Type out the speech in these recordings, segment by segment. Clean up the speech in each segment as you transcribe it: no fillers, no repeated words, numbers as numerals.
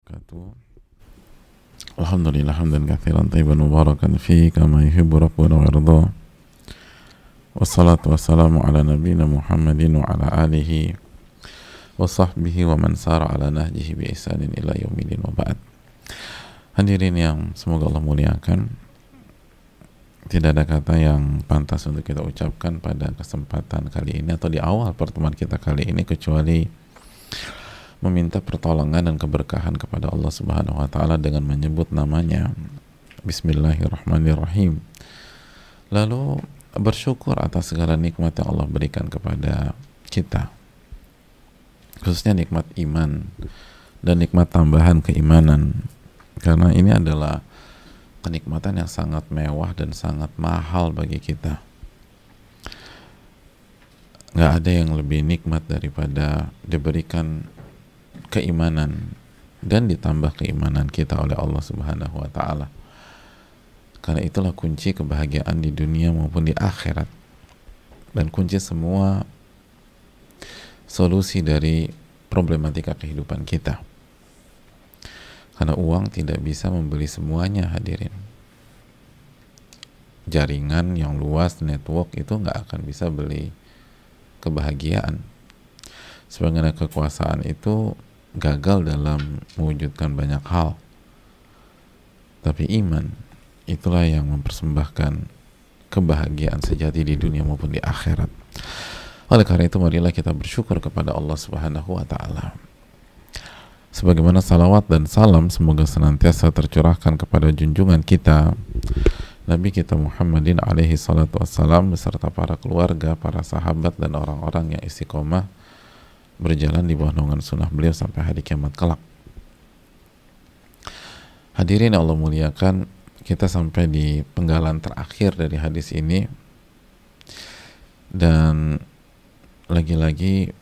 wabarakatuh. Alhamdulillah hamdan katsiran thayyiban mubarakan fi kama yuhibbu rabbuna wa yarda. Wassalatu wassalamu ala nabiyyina Muhammadin wa ala alihi wa sahbihi wa man sara ala nahjihi bi ihsanin ila yaumil wa ba'd. Hadirin yang semoga Allah muliakan, tidak ada kata yang pantas untuk kita ucapkan pada kesempatan kali ini atau di awal pertemuan kita kali ini kecuali meminta pertolongan dan keberkahan kepada Allah Subhanahu wa taala dengan menyebut namanya. Bismillahirrahmanirrahim. Lalu bersyukur atas segala nikmat yang Allah berikan kepada kita, khususnya nikmat iman dan nikmat tambahan keimanan, karena ini adalah kenikmatan yang sangat mewah dan sangat mahal bagi kita. Nggak ada yang lebih nikmat daripada diberikan keimanan dan ditambah keimanan kita oleh Allah Subhanahu wa taala. Karena itulah kunci kebahagiaan di dunia maupun di akhirat, dan kunci semua solusi dari problematika kehidupan kita. Karena uang tidak bisa membeli semuanya, hadirin. Jaringan yang luas, network itu nggak akan bisa beli kebahagiaan. Sebagaimana kekuasaan itu gagal dalam mewujudkan banyak hal, tapi iman itulah yang mempersembahkan kebahagiaan sejati di dunia maupun di akhirat. Oleh karena itu, marilah kita bersyukur kepada Allah Subhanahu wa taala. Sebagaimana salawat dan salam semoga senantiasa tercurahkan kepada junjungan kita Nabi kita Muhammadin alaihi salatu wassalam beserta para keluarga, para sahabat dan orang-orang yang istiqomah berjalan di bawah naungan sunnah beliau sampai hari kiamat kelak. Hadirin Allah muliakan, kita sampai di penggalan terakhir dari hadis ini, dan lagi-lagi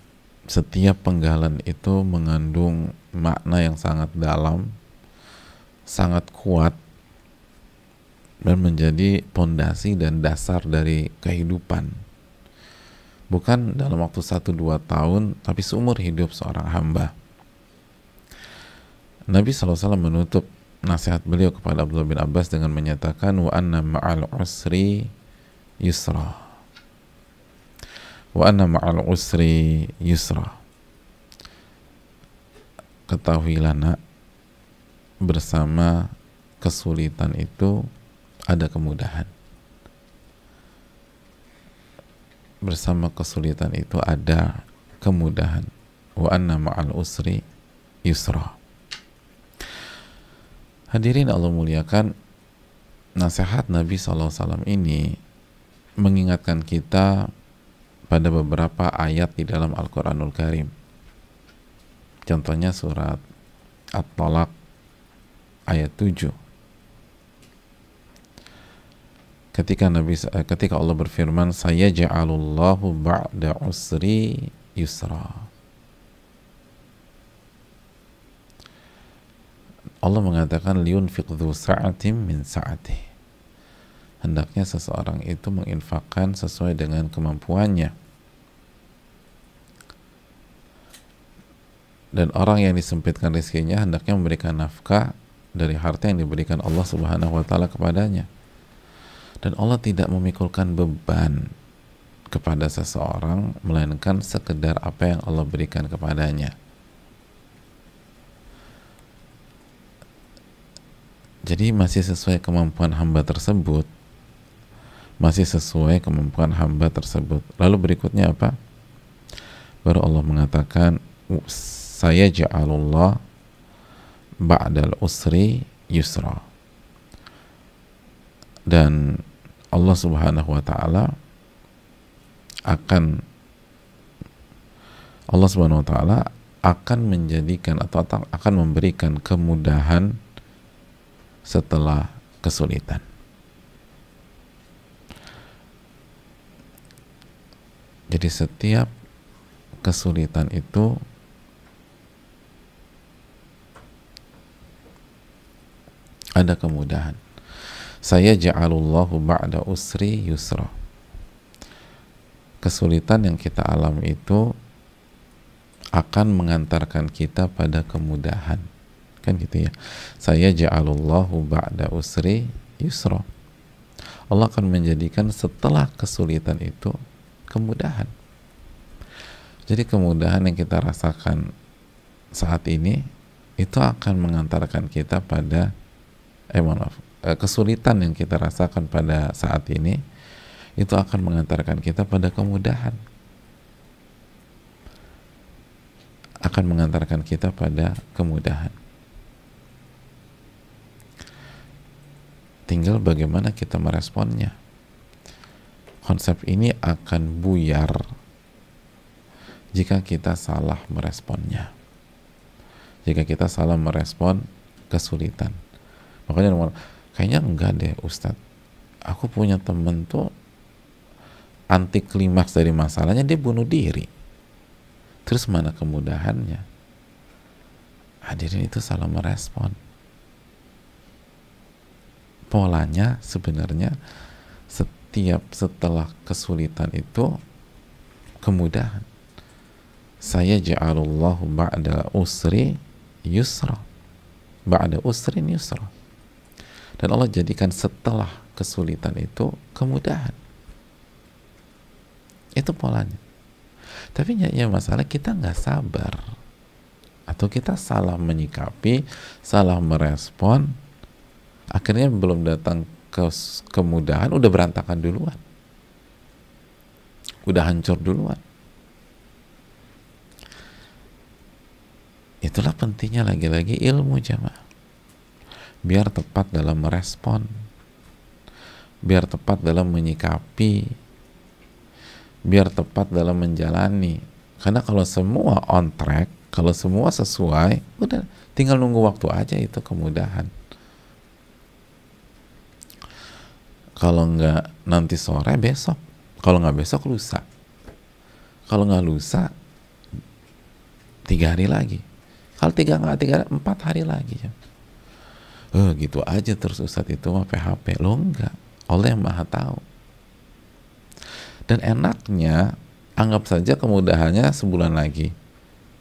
setiap penggalan itu mengandung makna yang sangat dalam, sangat kuat, dan menjadi pondasi dan dasar dari kehidupan. Bukan dalam waktu 1-2 tahun, tapi seumur hidup seorang hamba. Nabi SAW menutup nasihat beliau kepada Abdullah bin Abbas dengan menyatakan, wa anna ma'al usri yusra. Wa anna ma'al usri yusra. Ketahuilah nak, bersama kesulitan itu ada kemudahan. Bersama kesulitan itu ada kemudahan. Wa anna ma'al usri yusra. Hadirin Allah muliakan, nasihat Nabi SAW ini mengingatkan kita pada beberapa ayat di dalam Al-Quranul Karim. Contohnya surat At-Talaq ayat 7. Ketika Allah berfirman, sayaj'alullahu ba'da usri yusra. Allah mengatakan liyunfiq dzu sa'atin min sa'atih. Hendaknya seseorang itu menginfakkan sesuai dengan kemampuannya. Dan orang yang disempitkan rezekinya hendaknya memberikan nafkah dari harta yang diberikan Allah Subhanahu wa taala kepadanya. Dan Allah tidak memikulkan beban kepada seseorang melainkan sekedar apa yang Allah berikan kepadanya. Jadi masih sesuai kemampuan hamba tersebut. Masih sesuai kemampuan hamba tersebut. Lalu berikutnya apa? Baru Allah mengatakan, saya ja'alullah ba'dal usri yusra. Dan Allah Subhanahu wa taala akan menjadikan atau akan memberikan kemudahan setelah kesulitan. Jadi setiap kesulitan itu ada kemudahan. Saya ja'alullahu ba'da usri yusra. Kesulitan yang kita alami itu akan mengantarkan kita pada kemudahan. kan gitu ya. Saya ja'alullahu ba'da usri yusra. Allah akan menjadikan setelah kesulitan itu kemudahan. Jadi kemudahan yang kita rasakan saat ini itu akan mengantarkan kita pada kesulitan yang kita rasakan pada saat ini itu akan mengantarkan kita pada kemudahan, akan mengantarkan kita pada kemudahan. Tinggal bagaimana kita meresponnya. Konsep ini akan buyar jika kita salah meresponnya, jika kita salah merespon kesulitan. Makanya kayaknya enggak deh Ustadz, aku punya temen tuh anti klimaks dari masalahnya dia bunuh diri, terus mana kemudahannya? Hadirin, itu salah merespon. Polanya sebenarnya setiap setelah kesulitan itu kemudahan. Saya ja'alullahu ba'da usri yusra, ba'da usrin yusra. Dan Allah jadikan setelah kesulitan itu kemudahan. Itu polanya. Tapi ya masalah kita nggak sabar, atau kita salah menyikapi, salah merespon, akhirnya belum datang ke kemudahan udah berantakan duluan, udah hancur duluan. Itulah pentingnya lagi-lagi ilmu, jamaah, biar tepat dalam merespon, biar tepat dalam menyikapi, biar tepat dalam menjalani. Karena kalau semua on track, kalau semua sesuai, udah tinggal nunggu waktu aja, itu kemudahan. Kalau nggak nanti sore, besok. Kalau nggak besok, lusa. Kalau nggak lusa, 3 hari lagi. Kalau 4 hari lagi. Gitu aja terus Ustadz, itu mah PHP. Lo enggak. Allah yang maha tahu. Dan enaknya, anggap saja kemudahannya sebulan lagi.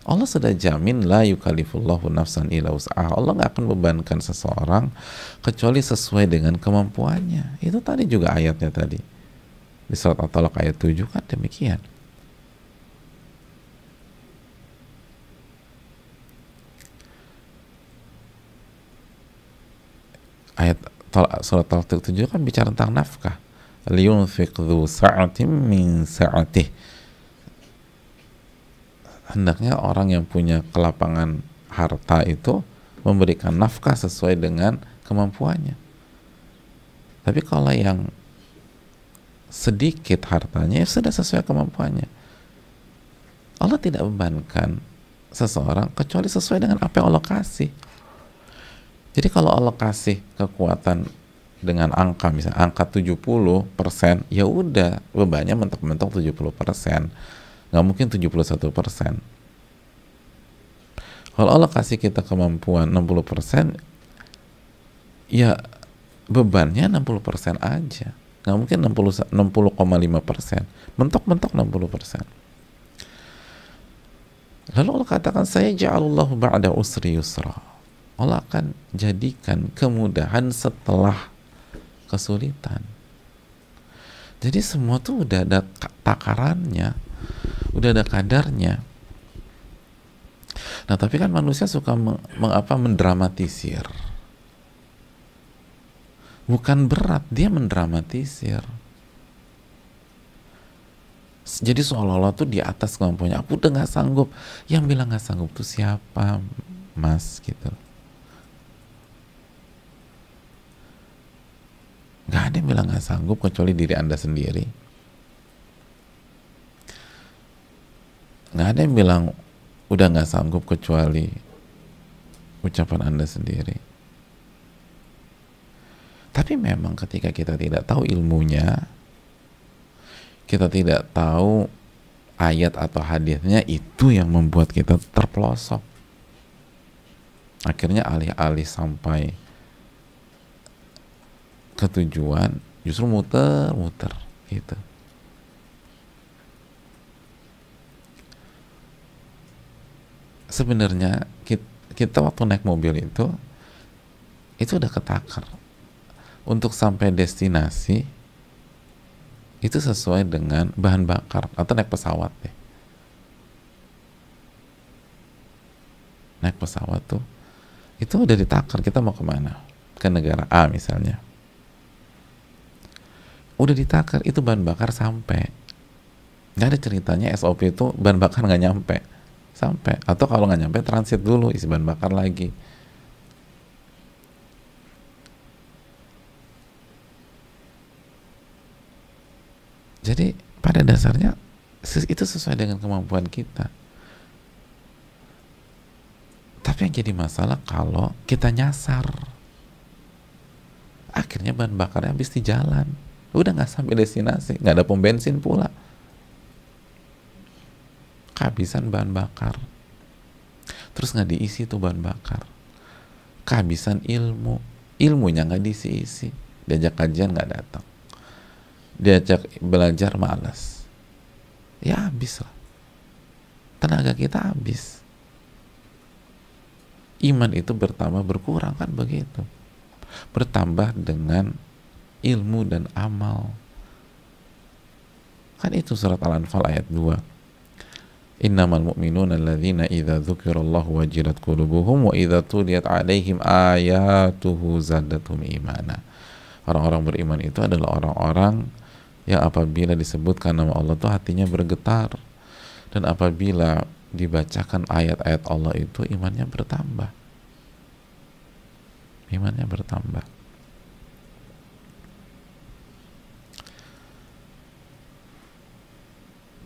Allah sudah jamin, la yukallifullahu nafsan illa wus'aha. Allah nggak akan bebankan seseorang kecuali sesuai dengan kemampuannya. Itu tadi juga ayatnya tadi. Di surat At-Talaq ayat 7 kan demikian. Ayat surat At-Talaq 7 kan bicara tentang nafkah. Liyunfiq dzu sa'atin min sa'atih. Hendaknya orang yang punya kelapangan harta itu memberikan nafkah sesuai dengan kemampuannya. Tapi kalau yang sedikit hartanya, ya sudah sesuai kemampuannya. Allah tidak bebankan seseorang kecuali sesuai dengan apa yang Allah kasih. Jadi kalau Allah kasih kekuatan dengan angka, misalnya angka 70%, ya udah bebannya mentok-mentok 70%. Nggak mungkin 71%. Kalau Allah kasih kita kemampuan 60%, ya bebannya 60% aja. Nggak mungkin 60,5%. Mentok-mentok 60%. Lalu Allah katakan, saya ja'alullahu ba'da usri yusra. Allah akan jadikan kemudahan setelah kesulitan. Jadi semua tuh udah ada takarannya, udah ada kadarnya. Nah, tapi kan manusia suka mendramatisir. Bukan berat, dia mendramatisir. Jadi seolah-olah tuh di atas kemampuannya. Aku udah nggak sanggup. Yang bilang nggak sanggup tuh siapa, Mas? Gitu. Nggak ada yang bilang nggak sanggup kecuali diri Anda sendiri. Nggak ada yang bilang udah nggak sanggup kecuali ucapan Anda sendiri. Tapi memang ketika kita tidak tahu ilmunya, kita tidak tahu ayat atau hadisnya, itu yang membuat kita terpelosok. Akhirnya alih-alih sampai ke tujuan, justru muter-muter gitu. Sebenarnya kita waktu naik mobil itu udah ketakar untuk sampai destinasi itu sesuai dengan bahan bakar. Atau naik pesawat deh, naik pesawat tuh itu udah ditakar kita mau kemana, ke negara A misalnya, udah ditakar itu bahan bakar sampai, nggak ada ceritanya SOP itu bahan bakar nggak nyampe sampai, atau kalau nggak nyampe transit dulu isi bahan bakar lagi. Jadi pada dasarnya itu sesuai dengan kemampuan kita. Tapi yang jadi masalah kalau kita nyasar, akhirnya bahan bakarnya habis di jalan, udah nggak sampai destinasi, nggak ada pom bensin pula, kehabisan bahan bakar, terus nggak diisi tuh bahan bakar, kehabisan ilmunya nggak diisi-isi, diajak kajian nggak datang, diajak belajar malas, ya habis lah, tenaga kita habis. Iman itu bertambah berkurang kan begitu, bertambah dengan ilmu dan amal. Kan itu surat Al-Anfal ayat 2. Innamal mu'minuna alladzina idza dzukirallahu wajilat qulubuhum wa idza tuliyat 'alaihim ayatuhu zadatuhum imana. Orang-orang beriman itu adalah orang-orang yang apabila disebutkan nama Allah itu hatinya bergetar, dan apabila dibacakan ayat-ayat Allah itu imannya bertambah. Imannya bertambah.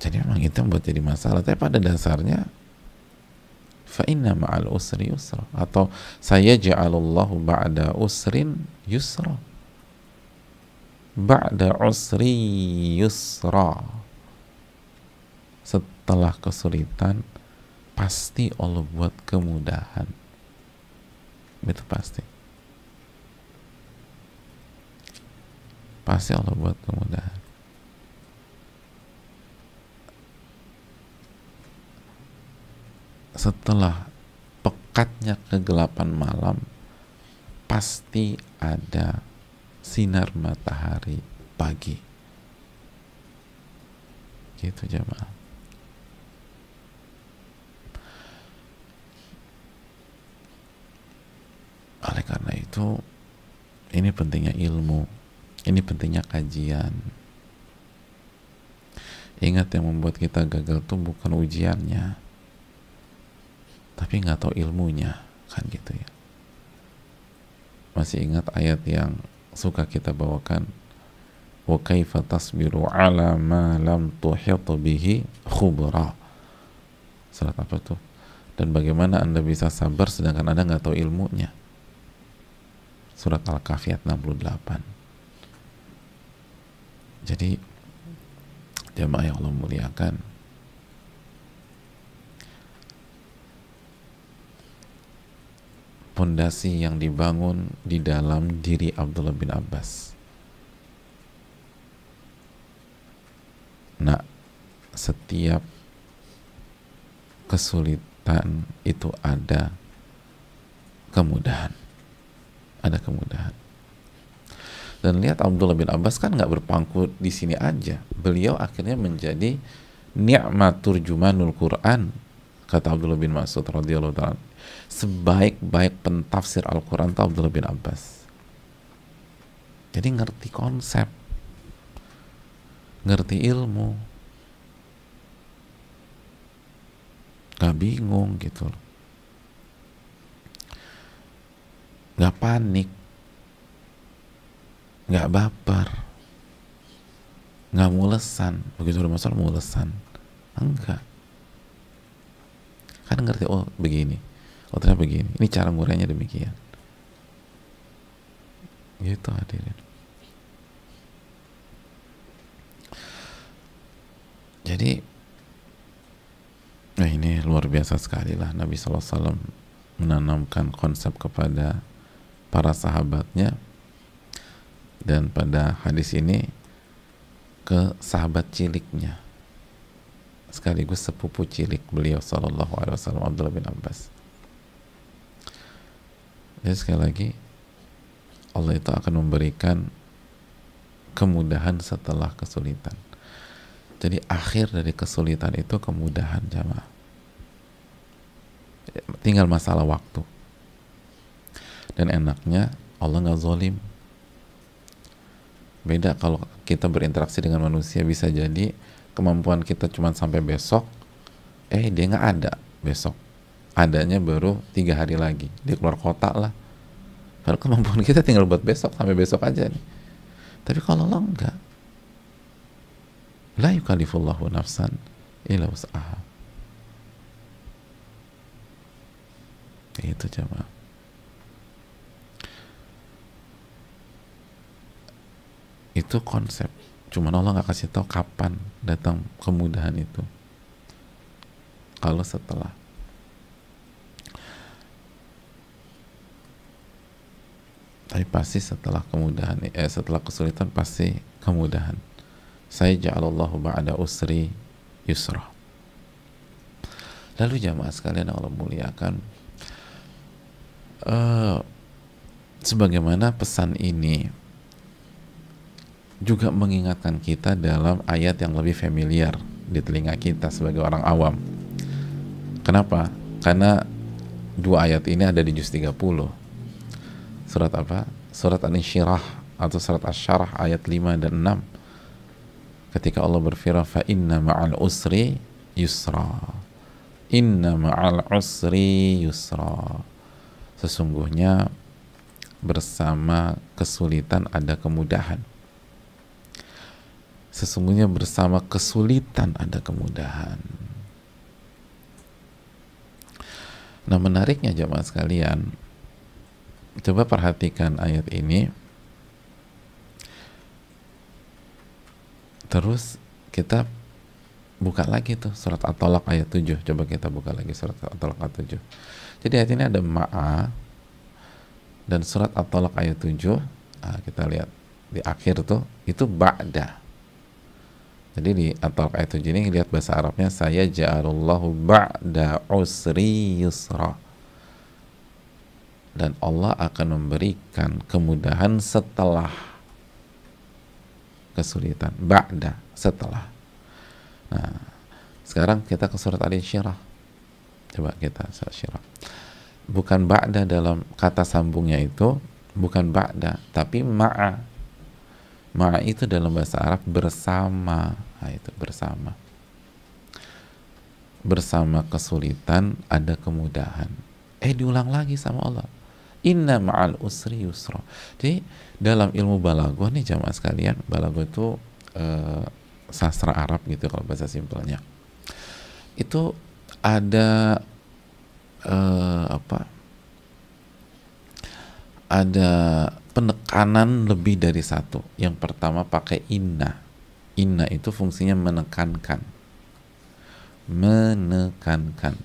Jadi memang itu yang buat jadi masalah. Tapi pada dasarnya fa inna ma'al usri yusra, atau saya ja'alallahu ba'da usrin yusra, ba'da usri yusra, setelah kesulitan pasti Allah buat kemudahan. Itu pasti Allah buat kemudahan. Setelah pekatnya kegelapan malam pasti ada sinar matahari pagi. Gitu jemaah. Oleh karena itu, ini pentingnya ilmu, ini pentingnya kajian. Ingat, yang membuat kita gagal tuh bukan ujiannya, tapi nggak tahu ilmunya, kan gitu ya. Masih ingat ayat yang suka kita bawakan, wa kaifa tasbiru ala ma lam tuhit bihi khubra. Surat apa tuh? Dan bagaimana Anda bisa sabar sedangkan Anda nggak tahu ilmunya? Surat Al-Kahfi ayat 68. Jadi jamaah yang Allah muliakan, pondasi yang dibangun di dalam diri Abdullah bin Abbas. Nah, setiap kesulitan itu ada kemudahan. Ada kemudahan. Dan lihat, Abdullah bin Abbas kan nggak berpangku di sini aja. Beliau akhirnya menjadi ni'matur jumanul Quran, kata Abdullah bin Mas'ud radhiyallahu ta'ala. Sebaik-baik pentafsir Al-Quran itu Abdullah bin Abbas. Jadi ngerti konsep, ngerti ilmu, gak bingung gitu loh, gak panik, gak baper, gak mulesan. Begitu udah masalah mulesan, enggak, kan ngerti, oh begini, oh ternyata begini, ini cara ngurainya demikian, gitu hadirin. Jadi nah ini luar biasa sekali lah, Nabi SAW menanamkan konsep kepada para sahabatnya, dan pada hadis ini ke sahabat ciliknya sekaligus sepupu cilik beliau SAW, Abdullah bin Abbas. Jadi sekali lagi, Allah itu akan memberikan kemudahan setelah kesulitan. Jadi akhir dari kesulitan itu kemudahan, jamaah. Tinggal masalah waktu. Dan enaknya Allah nggak zolim. Beda kalau kita berinteraksi dengan manusia, bisa jadi kemampuan kita cuma sampai besok, dia nggak ada besok, adanya baru 3 hari lagi, dia keluar kota lah. Padahal kemampuan kita tinggal buat besok, sampai besok aja nih. Tapi kalau Allah enggak, la yukallifullahu nafsan illa wus'aha. Itu jemaah. Itu konsep. Cuman Allah nggak kasih tahu kapan datang kemudahan itu. Kalau setelah. Tapi pasti setelah kemudahan, setelah kesulitan pasti kemudahan. Saya ja'alallahu ba'da usri yusra. Lalu jamaah sekalian Allah muliakan, sebagaimana pesan ini juga mengingatkan kita dalam ayat yang lebih familiar di telinga kita sebagai orang awam. Kenapa? Karena 2 ayat ini ada di juz 30. Surat apa? Surat An-Insyirah atau surat Asy-Syarah ayat 5 dan 6. Ketika Allah berfirman, fa inna ma'al usri yusra. Inna ma'al usri yusra. Sesungguhnya bersama kesulitan ada kemudahan. Sesungguhnya bersama kesulitan ada kemudahan. Nah, menariknya jemaah sekalian, coba perhatikan ayat ini. Terus kita buka lagi tuh surat At-Talaq ayat 7. Coba kita buka lagi surat At-Talaq ayat 7. Jadi ayat ini ada ma'a, dan surat At-Talaq ayat 7, kita lihat di akhir tuh, itu ba'da. Jadi di At-Talaq ayat 7 ini lihat bahasa Arabnya, saya ja'alullahu ba'da usri yusra. Dan Allah akan memberikan kemudahan setelah kesulitan. Ba'da, setelah. Nah, sekarang kita ke surat Al-Insyirah. Coba kita surat Syirah. Bukan ba'da dalam kata sambungnya itu, bukan ba'da, tapi ma'a. Ma'a itu dalam bahasa Arab bersama. Nah, itu bersama. Bersama kesulitan ada kemudahan. Diulang lagi sama Allah. Inna ma'al usri yusra. Jadi dalam ilmu balaghah nih jamaah sekalian, balaghah itu sastra Arab gitu kalau bahasa simpelnya. Itu ada ada penekanan lebih dari satu. Yang pertama pakai inna. Inna itu fungsinya menekankan. Menekankan.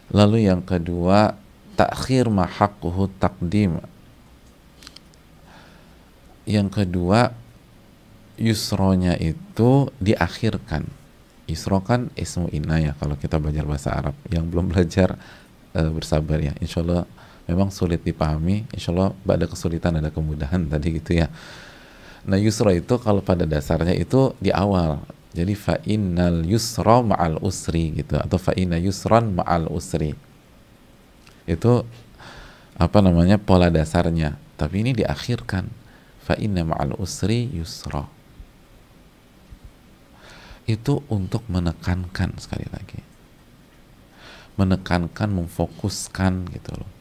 Lalu yang kedua, takhir mahaqquhu taqdim. Yang kedua, yusronya itu diakhirkan. Yusro kan ismu inna ya kalau kita belajar bahasa Arab. Yang belum belajar bersabar ya. Insya Allah memang sulit dipahami. Insya Allah pada kesulitan ada kemudahan tadi gitu ya. Nah, yusro itu kalau pada dasarnya itu di awal. Jadi fa innal yusra ma'al usri gitu, atau fa inna yusran ma'al usri. Itu apa namanya, pola dasarnya. Tapi ini diakhirkan. Fa inna ma'al usri yusra. Itu untuk menekankan, sekali lagi. Menekankan, memfokuskan gitu loh.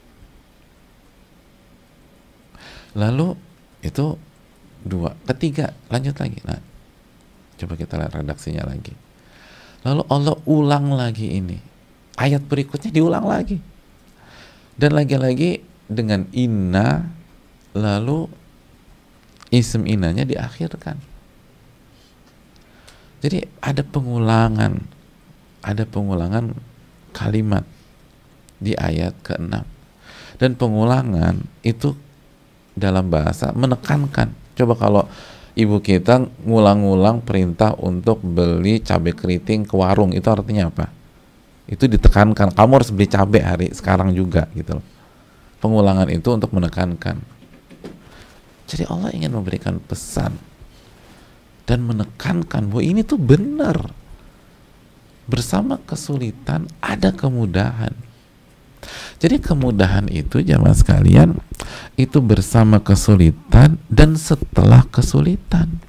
Lalu itu 2. Ketiga, lanjut lagi. Nah, coba kita lihat redaksinya lagi. Lalu Allah ulang lagi ini. Ayat berikutnya diulang lagi. Dan lagi-lagi dengan inna, lalu ism innanya diakhirkan. Jadi ada pengulangan kalimat di ayat ke-6. Dan pengulangan itu dalam bahasa menekankan. Coba kalau ibu kita ngulang-ngulang perintah untuk beli cabai keriting ke warung, itu artinya apa? Itu ditekankan, kamu harus beli cabai hari sekarang juga gitu loh. pengulangan itu untuk menekankan. Jadi Allah ingin memberikan pesan dan menekankan bahwa ini tuh benar. Bersama kesulitan ada kemudahan. Jadi kemudahan itu jamaah sekalian, itu bersama kesulitan dan setelah kesulitan.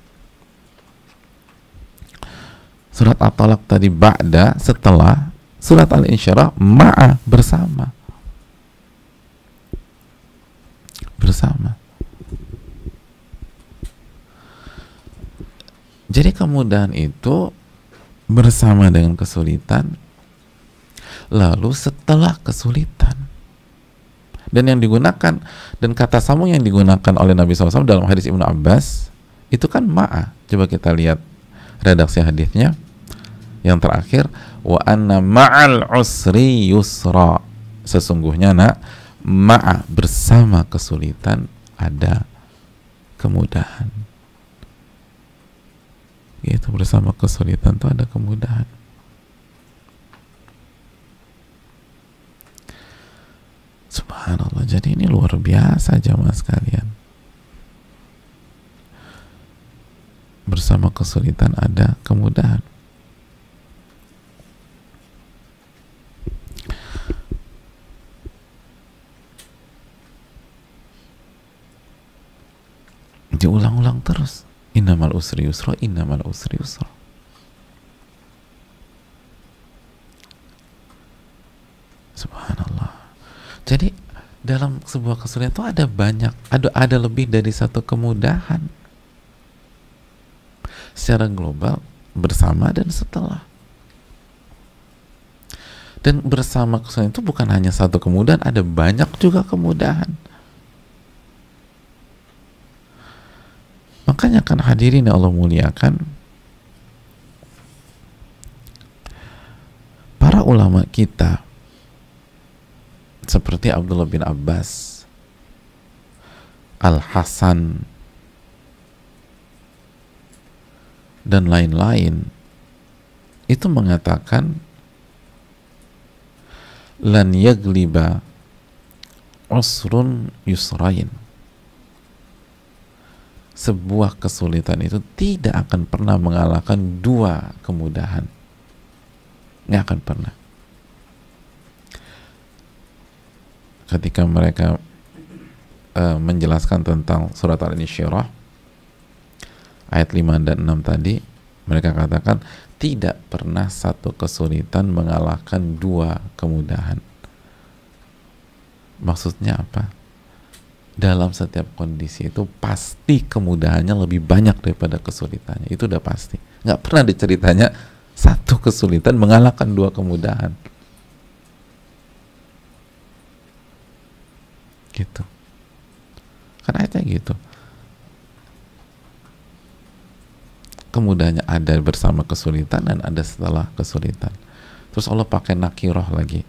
Surat At-Talaq tadi ba'da, setelah. Surat Al-Insyirah ma'a, bersama. Bersama. Jadi kemudahan itu bersama dengan kesulitan, lalu setelah kesulitan. Dan yang digunakan, dan kata sambung yang digunakan oleh Nabi SAW dalam hadis Ibnu Abbas, itu kan ma'a. Coba kita lihat redaksi hadisnya. Yang terakhir, wa anna ma'al usri yusra. Sesungguhnya ma'a, bersama kesulitan ada kemudahan. Gitu, bersama kesulitan itu ada kemudahan. Subhanallah, jadi ini luar biasa jamaah sekalian. Bersama kesulitan ada kemudahan. Diulang-ulang terus. Innamal usri yusra, innamal usri yusra. Subhanallah. Jadi dalam sebuah kesulitan itu ada banyak, ada lebih dari satu kemudahan. Secara global, bersama dan setelah. Dan bersama kesulitan itu bukan hanya satu kemudahan, ada banyak juga kemudahan. Makanya kan hadirin yang Allah muliakan, para ulama kita seperti Abdullah bin Abbas, Al-Hasan, dan lain-lain itu mengatakan lan yagliba usrun yusrain. Sebuah kesulitan itu tidak akan pernah mengalahkan dua kemudahan. Nggak akan pernah. Ketika mereka menjelaskan tentang surat Al-Insyirah ayat 5 dan 6 tadi, mereka katakan tidak pernah satu kesulitan mengalahkan dua kemudahan. Maksudnya apa? Dalam setiap kondisi itu pasti kemudahannya lebih banyak daripada kesulitannya. Itu udah pasti. Nggak pernah diceritanya satu kesulitan mengalahkan dua kemudahan. Gitu. Kan ayatnya gitu. Kemudahannya ada bersama kesulitan dan ada setelah kesulitan. Terus Allah pakai nakiroh lagi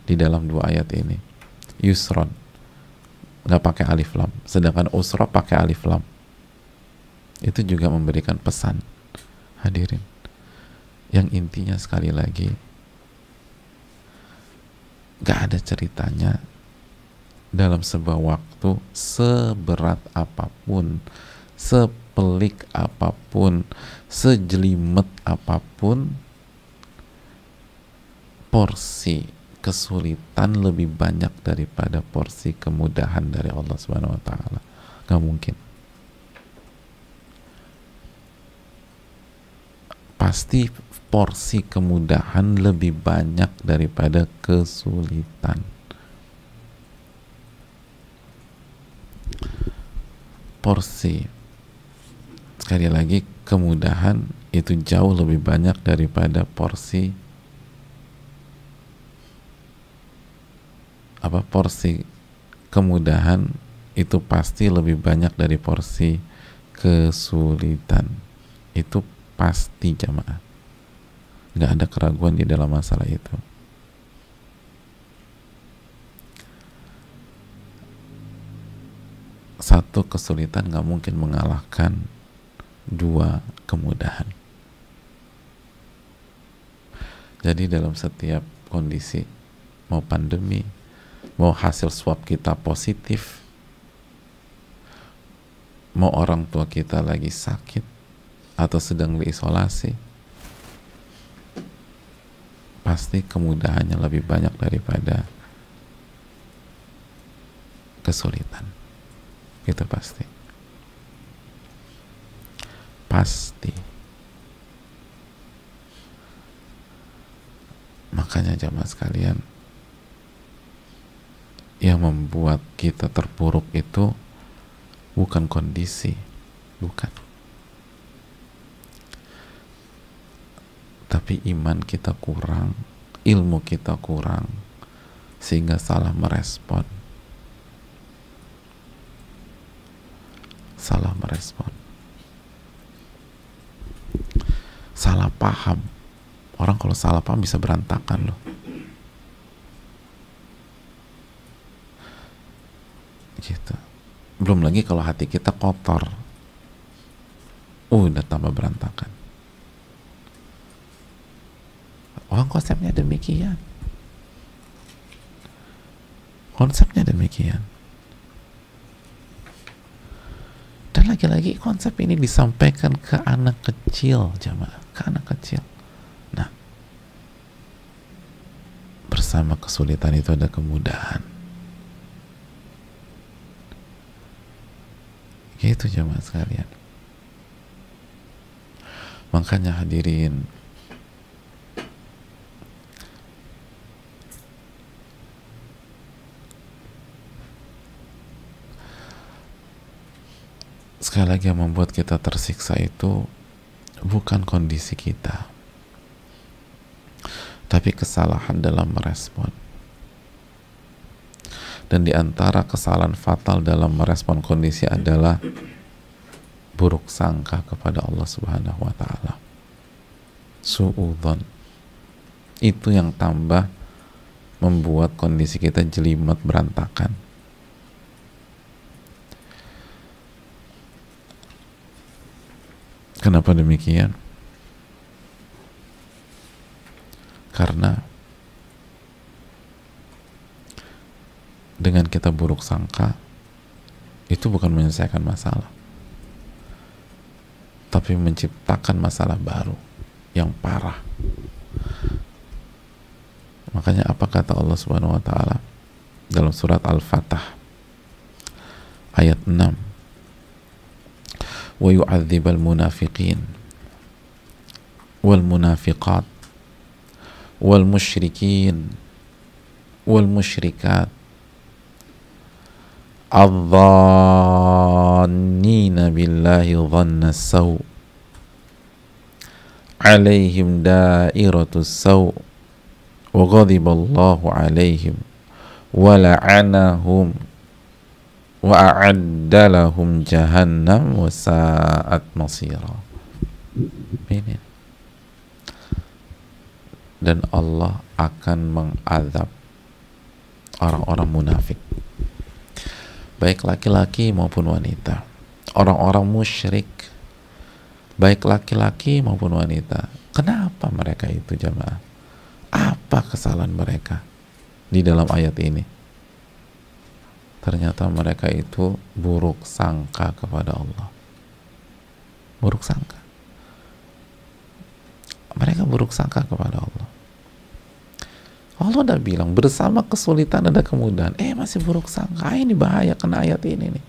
di dalam dua ayat ini. Yusron. Nggak pakai alif lam, sedangkan usra pakai alif lam. Itu juga memberikan pesan, hadirin, yang intinya sekali lagi, nggak ada ceritanya dalam sebuah waktu seberat apapun, sepelik apapun, sejelimet apapun, porsi kesulitan lebih banyak daripada porsi kemudahan dari Allah Subhanahu wa taala. Gak mungkin. Pasti porsi kemudahan lebih banyak daripada kesulitan. Porsi, sekali lagi, kemudahan itu jauh lebih banyak daripada porsi porsi kemudahan itu pasti lebih banyak dari porsi kesulitan. Itu pasti jamaah. Nggak ada keraguan di dalam masalah itu. Satu kesulitan nggak mungkin mengalahkan dua kemudahan. Jadi dalam setiap kondisi, mau pandemi, mau hasil swab kita positif, mau orang tua kita lagi sakit atau sedang diisolasi, pasti kemudahannya lebih banyak daripada kesulitan. Itu pasti. Makanya jamaah sekalian, yang membuat kita terpuruk itu bukan kondisi, bukan, tapi iman kita kurang, ilmu kita kurang, sehingga salah merespon, salah paham. Orang kalau salah paham bisa berantakan loh, gitu. Belum lagi kalau hati kita kotor, udah tambah berantakan. Orang konsepnya demikian. Dan lagi-lagi konsep ini disampaikan ke anak kecil, jamaah, ke anak kecil. Nah, bersama kesulitan itu ada kemudahan. Gitu jamaah sekalian. Makanya hadirin, sekali lagi, yang membuat kita tersiksa itu bukan kondisi kita, tapi kesalahan dalam merespon. Dan di antara kesalahan fatal dalam merespon kondisi adalah buruk sangka kepada Allah Subhanahu wa ta'ala. Su'udzon. Itu yang tambah membuat kondisi kita jelimet, berantakan. Kenapa demikian? Karena dengan kita buruk sangka itu bukan menyelesaikan masalah, tapi menciptakan masalah baru yang parah. Makanya apa kata Allah Subhanahu wa ta'ala dalam surat Al-Fatah ayat 6, wa yu'adzibal munafiqin wal munafiqat wal musyrikin wal musyrikat adh-dhannina billahi dhanna as-saw alaihim dairatus saw wa ghadiballahu alaihim wa la'anahum wa a'adda lahum jahannam wa sa'at masira. Ini. Dan Allah akan mengazab orang-orang munafik, baik laki-laki maupun wanita, orang-orang musyrik, baik laki-laki maupun wanita. Kenapa mereka itu, jamaah? Apa kesalahan mereka di dalam ayat ini? Ternyata mereka itu buruk sangka kepada Allah. Buruk sangka. Mereka buruk sangka kepada Allah. Allah udah bilang bersama kesulitan ada kemudahan, masih buruk sangka. Ini bahaya kena ayat ini nih.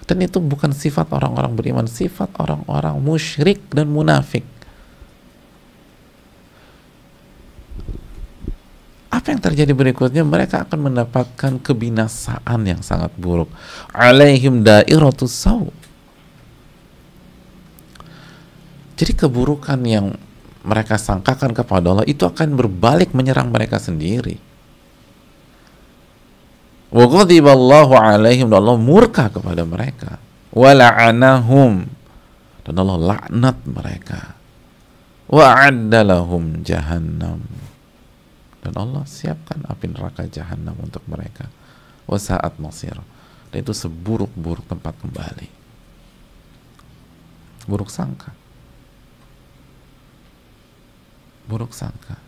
Dan itu bukan sifat orang-orang beriman, sifat orang-orang musyrik dan munafik. Apa yang terjadi berikutnya? Mereka akan mendapatkan kebinasaan yang sangat buruk. Alaihim dairatus saw. Jadi keburukan yang mereka sangkakan kepada Allah itu akan berbalik menyerang mereka sendiri. Wa ghadiballahu alaihim, dan Allah murka kepada mereka. Wa la'anahum, dan Allah laknat mereka. Wa a'adda lahum jahannam, dan Allah siapkan api neraka jahanam untuk mereka. Wa sa'at masir, dan itu seburuk-buruk tempat kembali. Buruk sangka. Buruk sangka.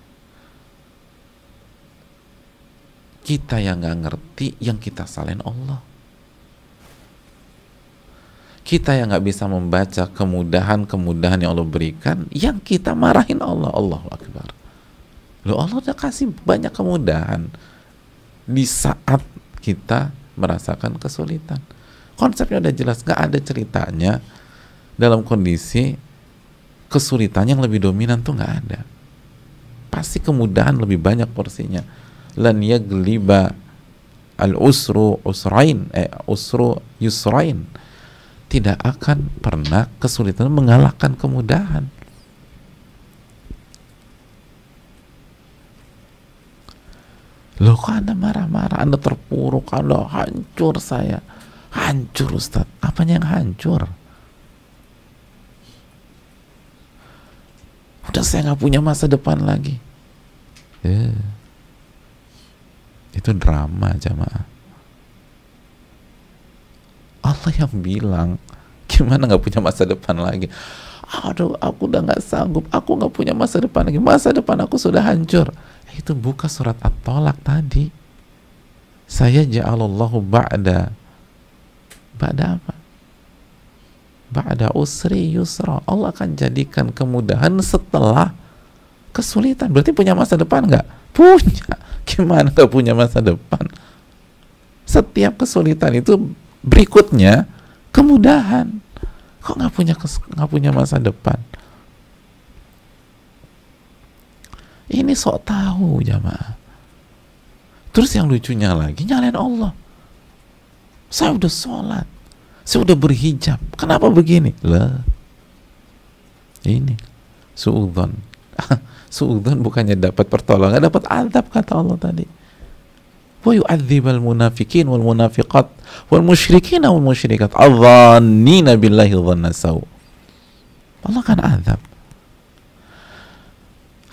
Kita yang nggak ngerti, yang kita salahin Allah. Kita yang nggak bisa membaca kemudahan-kemudahan yang Allah berikan, yang kita marahin Allah. Allahu Akbar. Loh, Allah udah kasih banyak kemudahan di saat kita merasakan kesulitan. Konsepnya udah jelas, nggak ada ceritanya dalam kondisi kesulitan yang lebih dominan tuh nggak ada. Pasti kemudahan lebih banyak porsinya. Lan yagliba al-usru yusrain. Tidak akan pernah kesulitan mengalahkan kemudahan. Loh, kok Anda marah-marah, Anda terpuruk, Anda hancur saya. Hancur Ustaz, apanya yang hancur? Udah saya nggak punya masa depan lagi. Itu drama jamaah. Allah yang bilang, gimana nggak punya masa depan lagi? Aduh, aku udah nggak sanggup, aku nggak punya masa depan lagi, masa depan aku sudah hancur. Itu buka surat At-Tolak tadi. Saya ja'alallahu ba'da apa? Ba'da usri yusra. Allah akan jadikan kemudahan setelah kesulitan. Berarti punya masa depan nggak? Punya. Gimana nggak punya masa depan? Setiap kesulitan itu berikutnya kemudahan. Kok nggak punya masa depan? Ini sok tahu jamaah. Terus yang lucunya lagi nyalain Allah. Saya udah sholat, saya udah berhijab, kenapa begini? Lah, ini suudzon. Suudzon bukannya dapat pertolongan, dapat azab kata Allah tadi. Wa yu'adzibal munafiqin wal munafiqat wal musyrikin wal musyrikat adh-dhannina billahi dhanna saw. Allah kan azab.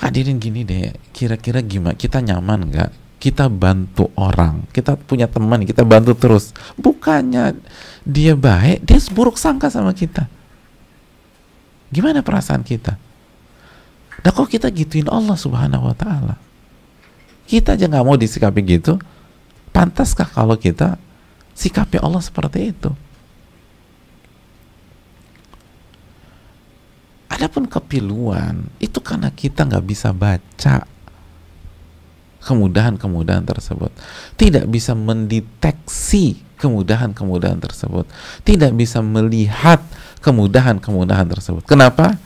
Hadirin gini deh, kira-kira gimana? Kita nyaman nggak? Kita bantu orang, kita punya teman, kita bantu terus. Bukannya dia baik, dia buruk sangka sama kita. Gimana perasaan kita? Nah, kok kita gituin Allah Subhanahu wa Ta'ala? Kita aja nggak mau disikapi gitu. Pantaskah kalau kita sikapi Allah seperti itu? Adapun kepiluan itu karena kita nggak bisa baca kemudahan-kemudahan tersebut, tidak bisa mendeteksi kemudahan-kemudahan tersebut, tidak bisa melihat kemudahan-kemudahan tersebut. Kenapa?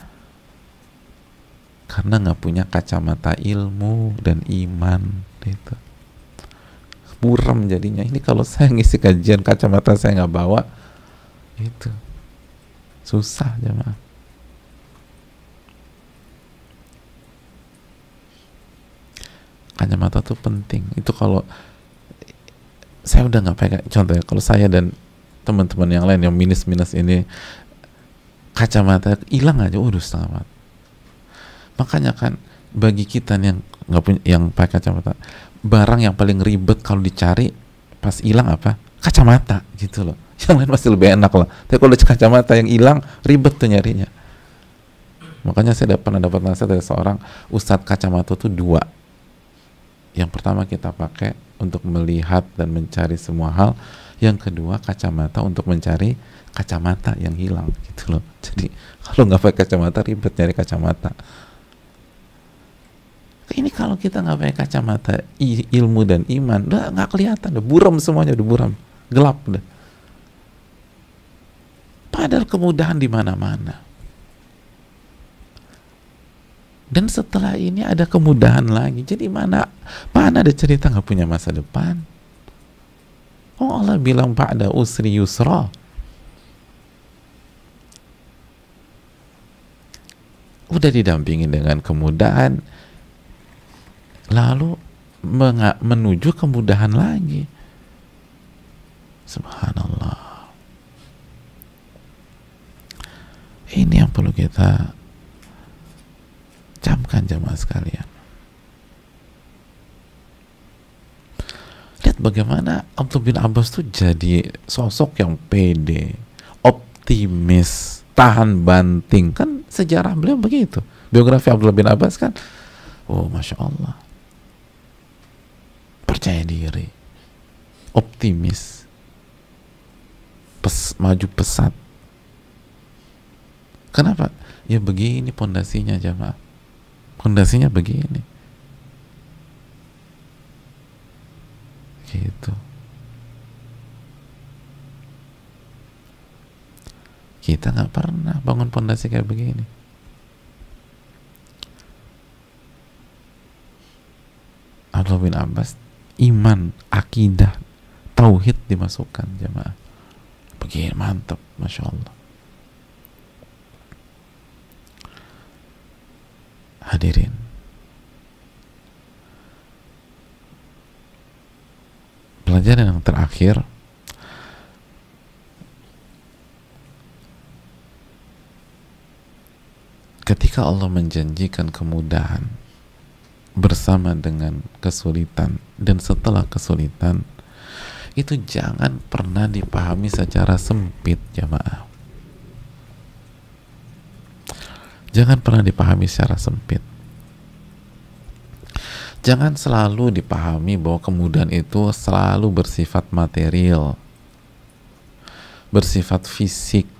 Karena nggak punya kacamata ilmu dan iman. Itu buram jadinya. Ini kalau saya ngisi kajian kacamata saya nggak bawa, itu susah jemaah. Kacamata tuh penting. Itu kalau saya udah nggak pakai, contohnya kalau saya dan teman-teman yang lain yang minus-minus ini, kacamata hilang aja udah setengah mati. Makanya kan bagi kita yang nggak punya, yang pakai kacamata, barang yang paling ribet kalau dicari pas hilang apa? Kacamata gitu loh. Yang lain masih lebih enak lah. Tapi kalau kacamata yang hilang ribet tuh nyarinya. Makanya saya pernah dapat nasihat dari seorang ustadz, kacamata tuh dua. Yang pertama kita pakai untuk melihat dan mencari semua hal. Yang kedua kacamata untuk mencari kacamata yang hilang gitu loh. Jadi kalau nggak pakai kacamata ribet nyari kacamata. Ini kalau kita nggak pakai kacamata ilmu dan iman, udah nggak kelihatan, udah buram semuanya, udah buram, gelap udah. Padahal kemudahan di mana-mana. Dan setelah ini ada kemudahan lagi. Jadi mana ada cerita nggak punya masa depan? Oh, Allah bilang ba'da usri yusra. Udah didampingin dengan kemudahan, lalu menuju kemudahan lagi. Subhanallah. Ini yang perlu kita camkan jamaah sekalian. Lihat bagaimana Abdullah bin Abbas tuh jadi sosok yang pede, optimis, tahan banting. Kan sejarah beliau begitu. Biografi Abdullah bin Abbas kan, oh Masya Allah, percaya diri, optimis, maju pesat. Kenapa? Ya begini pondasinya jamaah. Pondasinya begini. Gitu. Kita nggak pernah bangun pondasi kayak begini. Abdullah bin Abbas, iman, akidah, tauhid dimasukkan jamaah. Begini mantap, masya Allah. Hadirin, pelajaran yang terakhir, ketika Allah menjanjikan kemudahan bersama dengan kesulitan dan setelah kesulitan, itu jangan pernah dipahami secara sempit jamaah. Jangan pernah dipahami secara sempit. Jangan selalu dipahami bahwa kemudahan itu selalu bersifat material, bersifat fisik,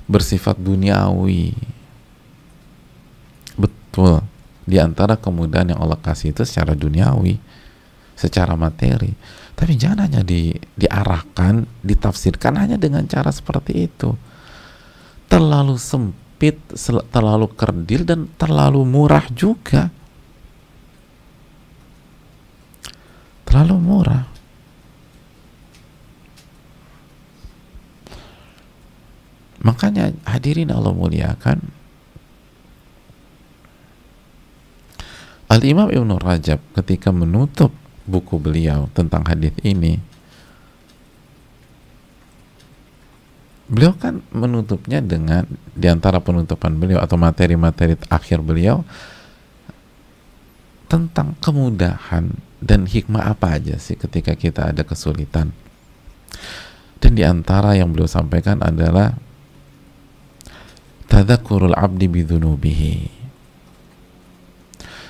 bersifat duniawi. Betul, di antara kemudahan yang Allah kasih itu secara duniawi, secara materi. Tapi jangan hanya diarahkan, ditafsirkan hanya dengan cara seperti itu. Terlalu sempit, terlalu kerdil, dan terlalu murah juga. Terlalu murah. Makanya hadirin Allah muliakan, Al-Imam Ibnu Rajab ketika menutup buku beliau tentang hadis ini, beliau kan menutupnya dengan, diantara penutupan beliau atau materi-materi akhir beliau, tentang kemudahan dan hikmah apa aja sih ketika kita ada kesulitan. Dan diantara yang beliau sampaikan adalah tadzakurul abdi bidzunubihi.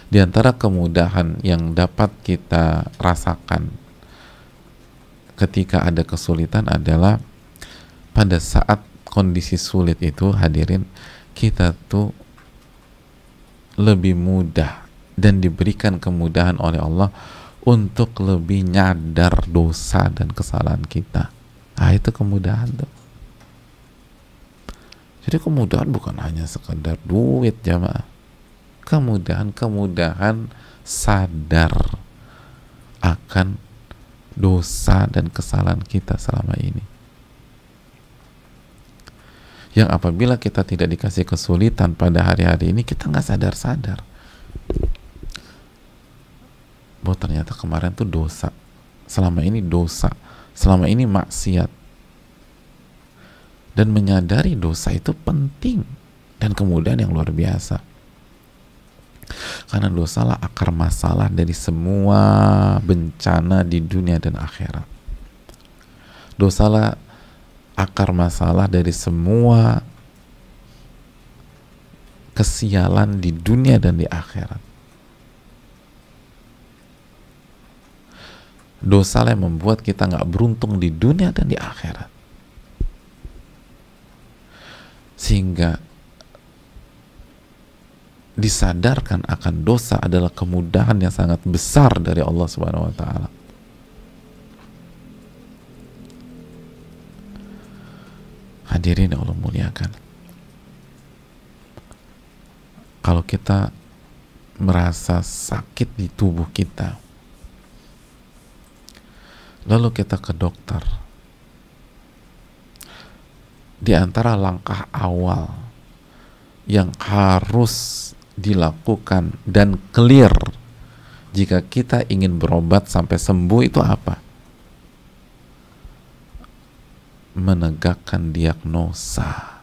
Di antara kemudahan yang dapat kita rasakan ketika ada kesulitan adalah pada saat kondisi sulit itu, hadirin, kita tuh lebih mudah dan diberikan kemudahan oleh Allah untuk lebih nyadar dosa dan kesalahan kita. Nah, itu kemudahan tuh. Jadi kemudahan bukan hanya sekedar duit jamaah. Kemudahan sadar akan dosa dan kesalahan kita selama ini, yang apabila kita tidak dikasih kesulitan pada hari-hari ini, kita nggak sadar-sadar bahwa ternyata kemarin tuh dosa, selama ini dosa, selama ini maksiat. Dan menyadari dosa itu penting dan kemudahan yang luar biasa. Karena dosalah akar masalah dari semua bencana di dunia dan akhirat. Dosalah akar masalah dari semua kesialan di dunia dan di akhirat. Dosalah yang membuat kita nggak beruntung di dunia dan di akhirat. Sehingga disadarkan akan dosa adalah kemudahan yang sangat besar dari Allah Subhanahu wa taala. Hadirin yang Allah muliakan, kalau kita merasa sakit di tubuh kita, lalu kita ke dokter, di antara langkah awal yang harus dilakukan dan clear jika kita ingin berobat sampai sembuh itu apa? Menegakkan diagnosa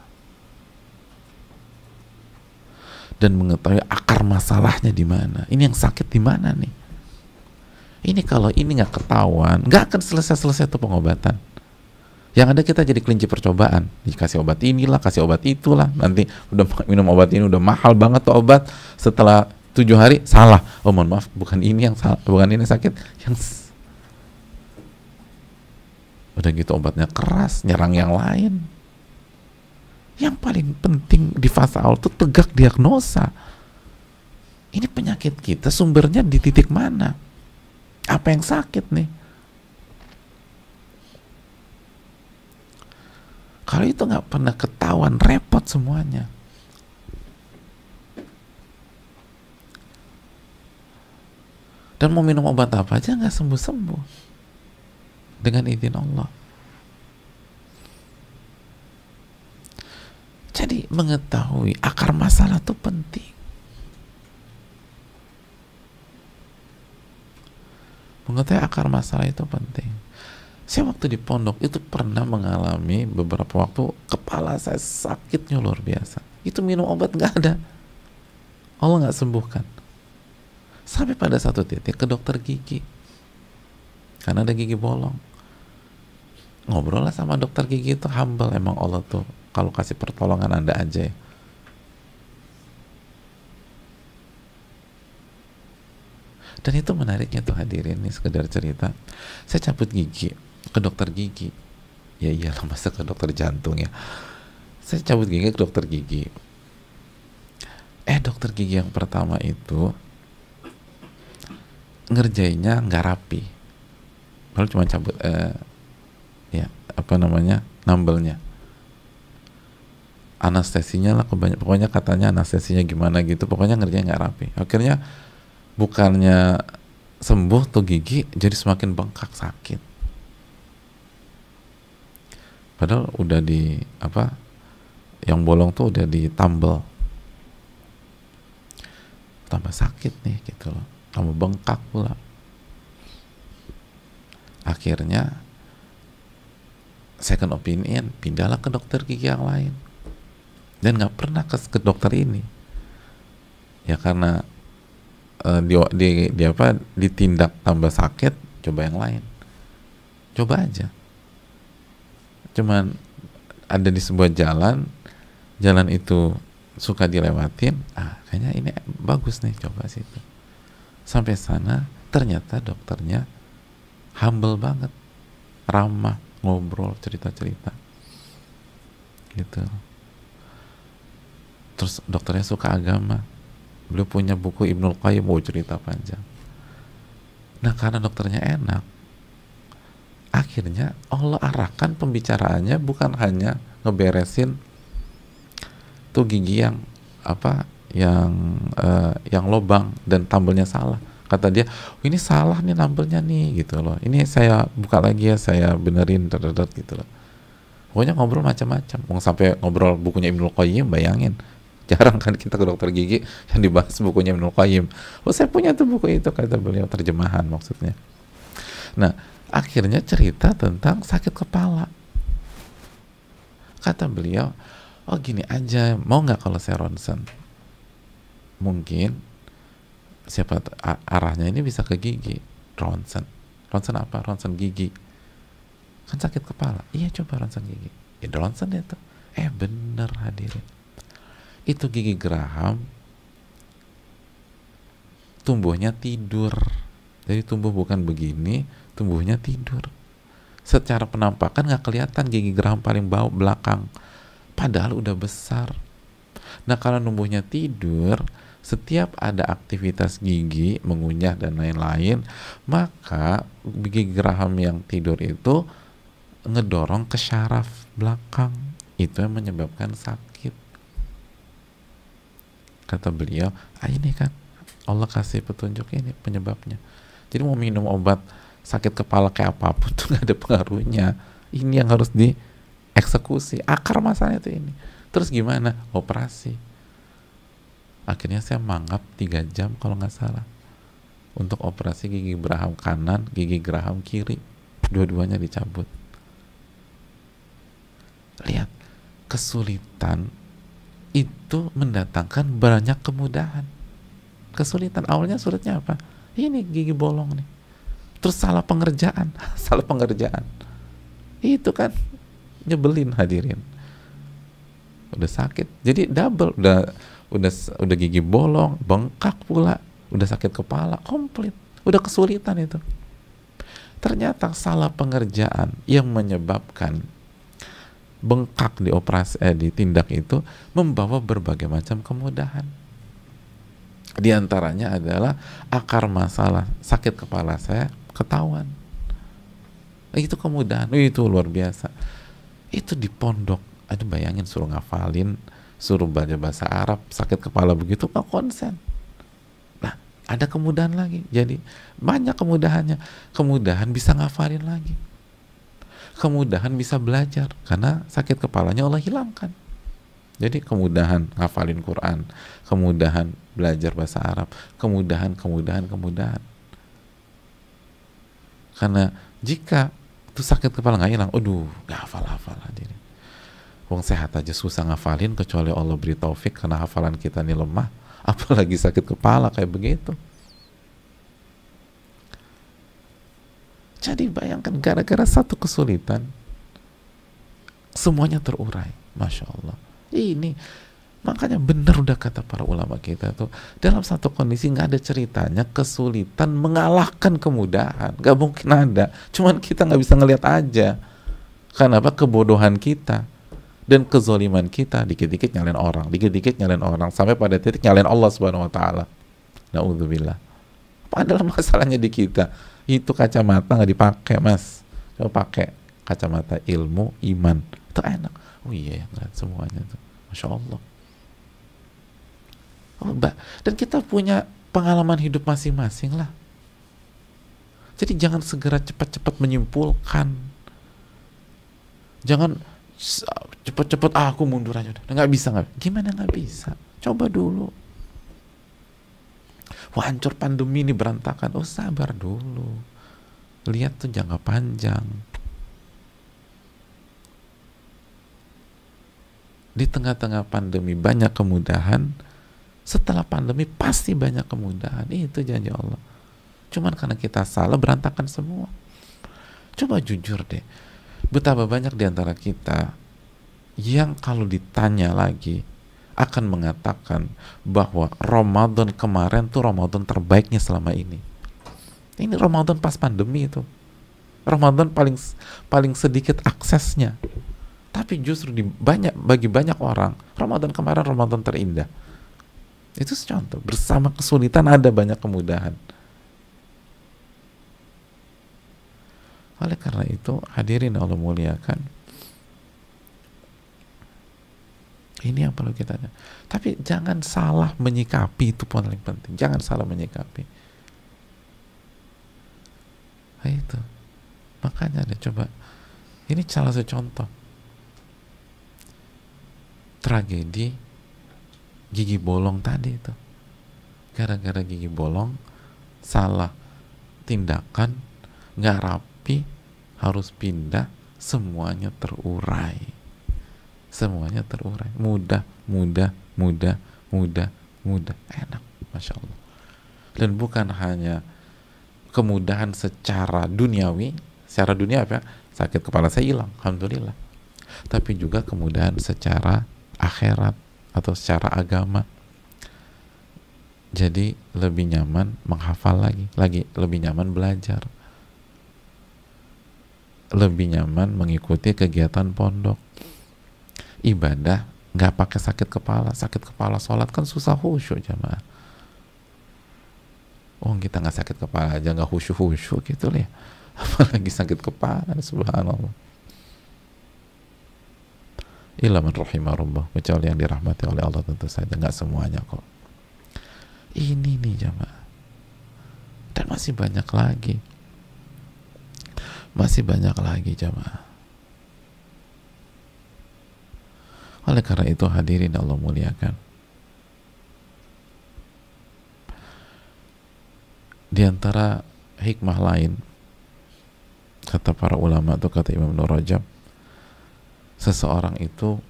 dan mengetahui akar masalahnya di mana. Ini yang sakit di mana nih? Ini kalau ini nggak ketahuan, nggak akan selesai tuh pengobatan. Yang ada kita jadi kelinci percobaan, dikasih obat inilah, kasih obat itulah, nanti udah minum obat ini udah mahal banget tuh obat, setelah 7 hari salah, oh mohon maaf, bukan ini yang salah, bukan ini sakit, yang udah gitu obatnya keras, nyerang yang lain. Yang paling penting di fase awal itu tegak diagnosa. Ini penyakit kita sumbernya di titik mana? Apa yang sakit nih? Kalau itu nggak pernah ketahuan, repot semuanya. Dan mau minum obat apa aja nggak sembuh-sembuh dengan izin Allah. Jadi mengetahui akar masalah itu penting. Mengetahui akar masalah itu penting. Saya waktu di pondok itu pernah mengalami beberapa waktu kepala saya sakitnya luar biasa. Itu minum obat nggak ada, Allah nggak sembuhkan. Sampai pada satu titik ke dokter gigi karena ada gigi bolong. Ngobrol lah sama dokter gigi, itu humble emang Allah tuh, kalau kasih pertolongan Anda aja ya. Dan itu menariknya tuh hadirin, nih sekedar cerita. Saya cabut gigi ke dokter gigi. Ya iyalah, masa ke dokter jantung ya. Saya cabut gigi ke dokter gigi. Dokter gigi yang pertama itu ngerjainnya nggak rapi. Baru cuma cabut nambelnya. Anestesinya lah pokoknya katanya anestesinya gimana gitu, pokoknya ngerjain nggak rapi. Akhirnya bukannya sembuh tuh gigi, jadi semakin bengkak, sakit. Padahal udah yang bolong tuh udah ditambel, tambah sakit nih gitu loh, tambah bengkak pula. Akhirnya second opinion, pindahlah ke dokter gigi yang lain, dan nggak pernah ke dokter ini ya karena ditindak tambah sakit, coba yang lain, coba aja. Cuman ada di sebuah jalan itu suka dilewatin, kayaknya ini bagus nih, coba situ. Sampai sana ternyata dokternya humble banget, ramah, ngobrol, cerita-cerita gitu. Terus dokternya suka agama, beliau punya buku Ibnul Qayyim, cerita panjang. Nah karena dokternya enak, akhirnya Allah arahkan pembicaraannya bukan hanya ngeberesin tuh gigi yang yang lobang dan tambelnya salah. Kata dia, ini salah nih nambelnya nih gitu loh, ini saya buka lagi ya, saya benerin gitu loh. Pokoknya ngobrol macam-macam. Mau sampai ngobrol bukunya Ibnul Qayyim, bayangin. Jarang kan kita ke dokter gigi yang dibahas bukunya Ibnul Qayyim. Saya punya tuh buku itu, kata beliau, terjemahan maksudnya. Nah akhirnya cerita tentang sakit kepala. Kata beliau, gini aja, mau nggak kalau saya ronsen? Mungkin siapa arahnya ini bisa ke gigi. Ronsen apa? Ronsen gigi, kan sakit kepala. Iya, coba ronsen gigi. Ya ronsen deh tuh. Bener hadirin, itu gigi geraham tumbuhnya tidur. Jadi tumbuh bukan begini, tumbuhnya tidur. Secara penampakan nggak kelihatan gigi geraham paling bawah belakang, padahal udah besar. Nah kalau numbuhnya tidur, setiap ada aktivitas gigi, mengunyah dan lain-lain, maka gigi geraham yang tidur itu ngedorong ke syaraf belakang. Itu yang menyebabkan sakit. Kata beliau, ini kan Allah kasih petunjuk, ini penyebabnya. Jadi mau minum obat sakit kepala kayak apapun tuh gak ada pengaruhnya. Ini yang harus dieksekusi, akar masalahnya itu ini. Terus gimana? Operasi. Akhirnya saya mangap 3 jam kalau nggak salah untuk operasi gigi geraham kanan, gigi geraham kiri, dua-duanya dicabut. Lihat, kesulitan itu mendatangkan banyak kemudahan. Kesulitan awalnya sulitnya apa? Ini gigi bolong nih. Terus salah pengerjaan. Itu kan nyebelin hadirin. Udah sakit, jadi double. udah gigi bolong, bengkak pula, udah sakit kepala, komplit, udah kesulitan itu. Ternyata salah pengerjaan yang menyebabkan bengkak di operasi di tindak itu membawa berbagai macam kemudahan. Di antaranya adalah akar masalah sakit kepala saya ketahuan. Itu kemudahan, itu luar biasa. Itu di pondok, aduh bayangin suruh ngafalin, suruh baca bahasa Arab, sakit kepala begitu nggak konsen. Nah, ada kemudahan lagi. Jadi banyak kemudahannya. Kemudahan bisa ngafalin lagi. Kemudahan bisa belajar karena sakit kepalanya Allah hilangkan. Jadi kemudahan ngafalin Quran, kemudahan belajar bahasa Arab, kemudahan. Karena jika itu sakit kepala nggak hilang, aduh nggak hafal hadirin. Wong sehat aja susah ngafalin, kecuali Allah beri taufik karena hafalan kita ini lemah, apalagi sakit kepala kayak begitu. Jadi bayangkan gara-gara satu kesulitan semuanya terurai, Masya Allah. Ini makanya benar udah kata para ulama kita tuh, dalam satu kondisi nggak ada ceritanya kesulitan mengalahkan kemudahan, nggak mungkin ada. Cuman kita nggak bisa ngelihat aja. Kenapa? Kebodohan kita dan kezoliman kita, dikit-dikit nyalain orang, sampai pada titik nyalain Allah Subhanahu Wa Taala. Naudzubillah. Padahal masalahnya di kita. Itu kacamata nggak dipakai, Mas. Coba pakai kacamata ilmu, iman, itu enak. Oh iya ya, ngeliat semuanya tuh, Masya Allah. Oh, dan kita punya pengalaman hidup masing-masing lah. Jadi jangan segera cepat-cepat menyimpulkan. Jangan cepat-cepat aku mundur aja. Nggak bisa. Gimana nggak bisa? Coba dulu. Wah, hancur pandemi ini, berantakan. Oh, sabar dulu. Lihat tuh jangka panjang. Di tengah-tengah pandemi banyak kemudahan. Setelah pandemi pasti banyak kemudahan. Itu janji Allah. Cuman karena kita salah, berantakan semua. Coba jujur deh. Betapa banyak di antara kita yang kalau ditanya lagi akan mengatakan bahwa Ramadan kemarin tuh Ramadan terbaiknya selama ini. Ini Ramadan pas pandemi itu. Ramadan paling sedikit aksesnya. Tapi justru bagi banyak orang Ramadan kemarin Ramadan terindah. Itu contoh. Bersama kesulitan ada banyak kemudahan. Oleh karena itu, hadirin Allah muliakan, ini yang perlu kita. Tapi jangan salah menyikapi, itu paling penting. Jangan salah menyikapi. Nah, itu. Makanya ada coba. Ini salah satu contoh. Tragedi gigi bolong tadi itu. Gara-gara gigi bolong, salah tindakan, nggak rapi, harus pindah, semuanya terurai. Semuanya terurai. Mudah. Enak, Masya Allah. Dan bukan hanya kemudahan secara duniawi, secara dunia apa? Sakit kepala saya hilang, alhamdulillah. Tapi juga kemudahan secara akhirat atau secara agama. Jadi lebih nyaman menghafal lagi lebih nyaman belajar. Lebih nyaman mengikuti kegiatan pondok. Ibadah nggak pakai sakit kepala sholat kan susah khusyuk jamaah. Oh, kita nggak sakit kepala aja nggak khusyuk gitu ya, apalagi sakit kepala. Subhanallah. Illa man rahimahullah, kecuali yang dirahmati oleh Allah, tentu saja nggak semuanya kok. Ini nih jamaah, dan masih banyak lagi jamaah. Oleh karena itu hadirin Allah muliakan, di antara hikmah lain, kata para ulama atau kata Imam Ibnu Rajab, seseorang itu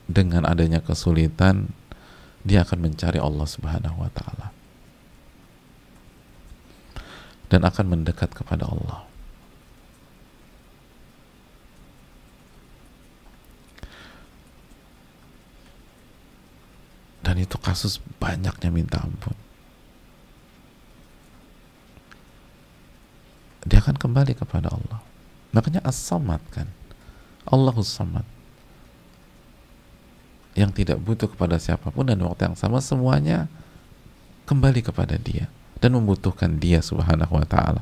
dengan adanya kesulitan dia akan mencari Allah Subhanahu wa Ta'ala dan akan mendekat kepada Allah. Dan itu kasus banyaknya minta ampun. Dia akan kembali kepada Allah. Makanya As-Samad kan, Allahus Samad, yang tidak butuh kepada siapapun, dan waktu yang sama semuanya kembali kepada Dia dan membutuhkan Dia Subhanahu wa ta'ala.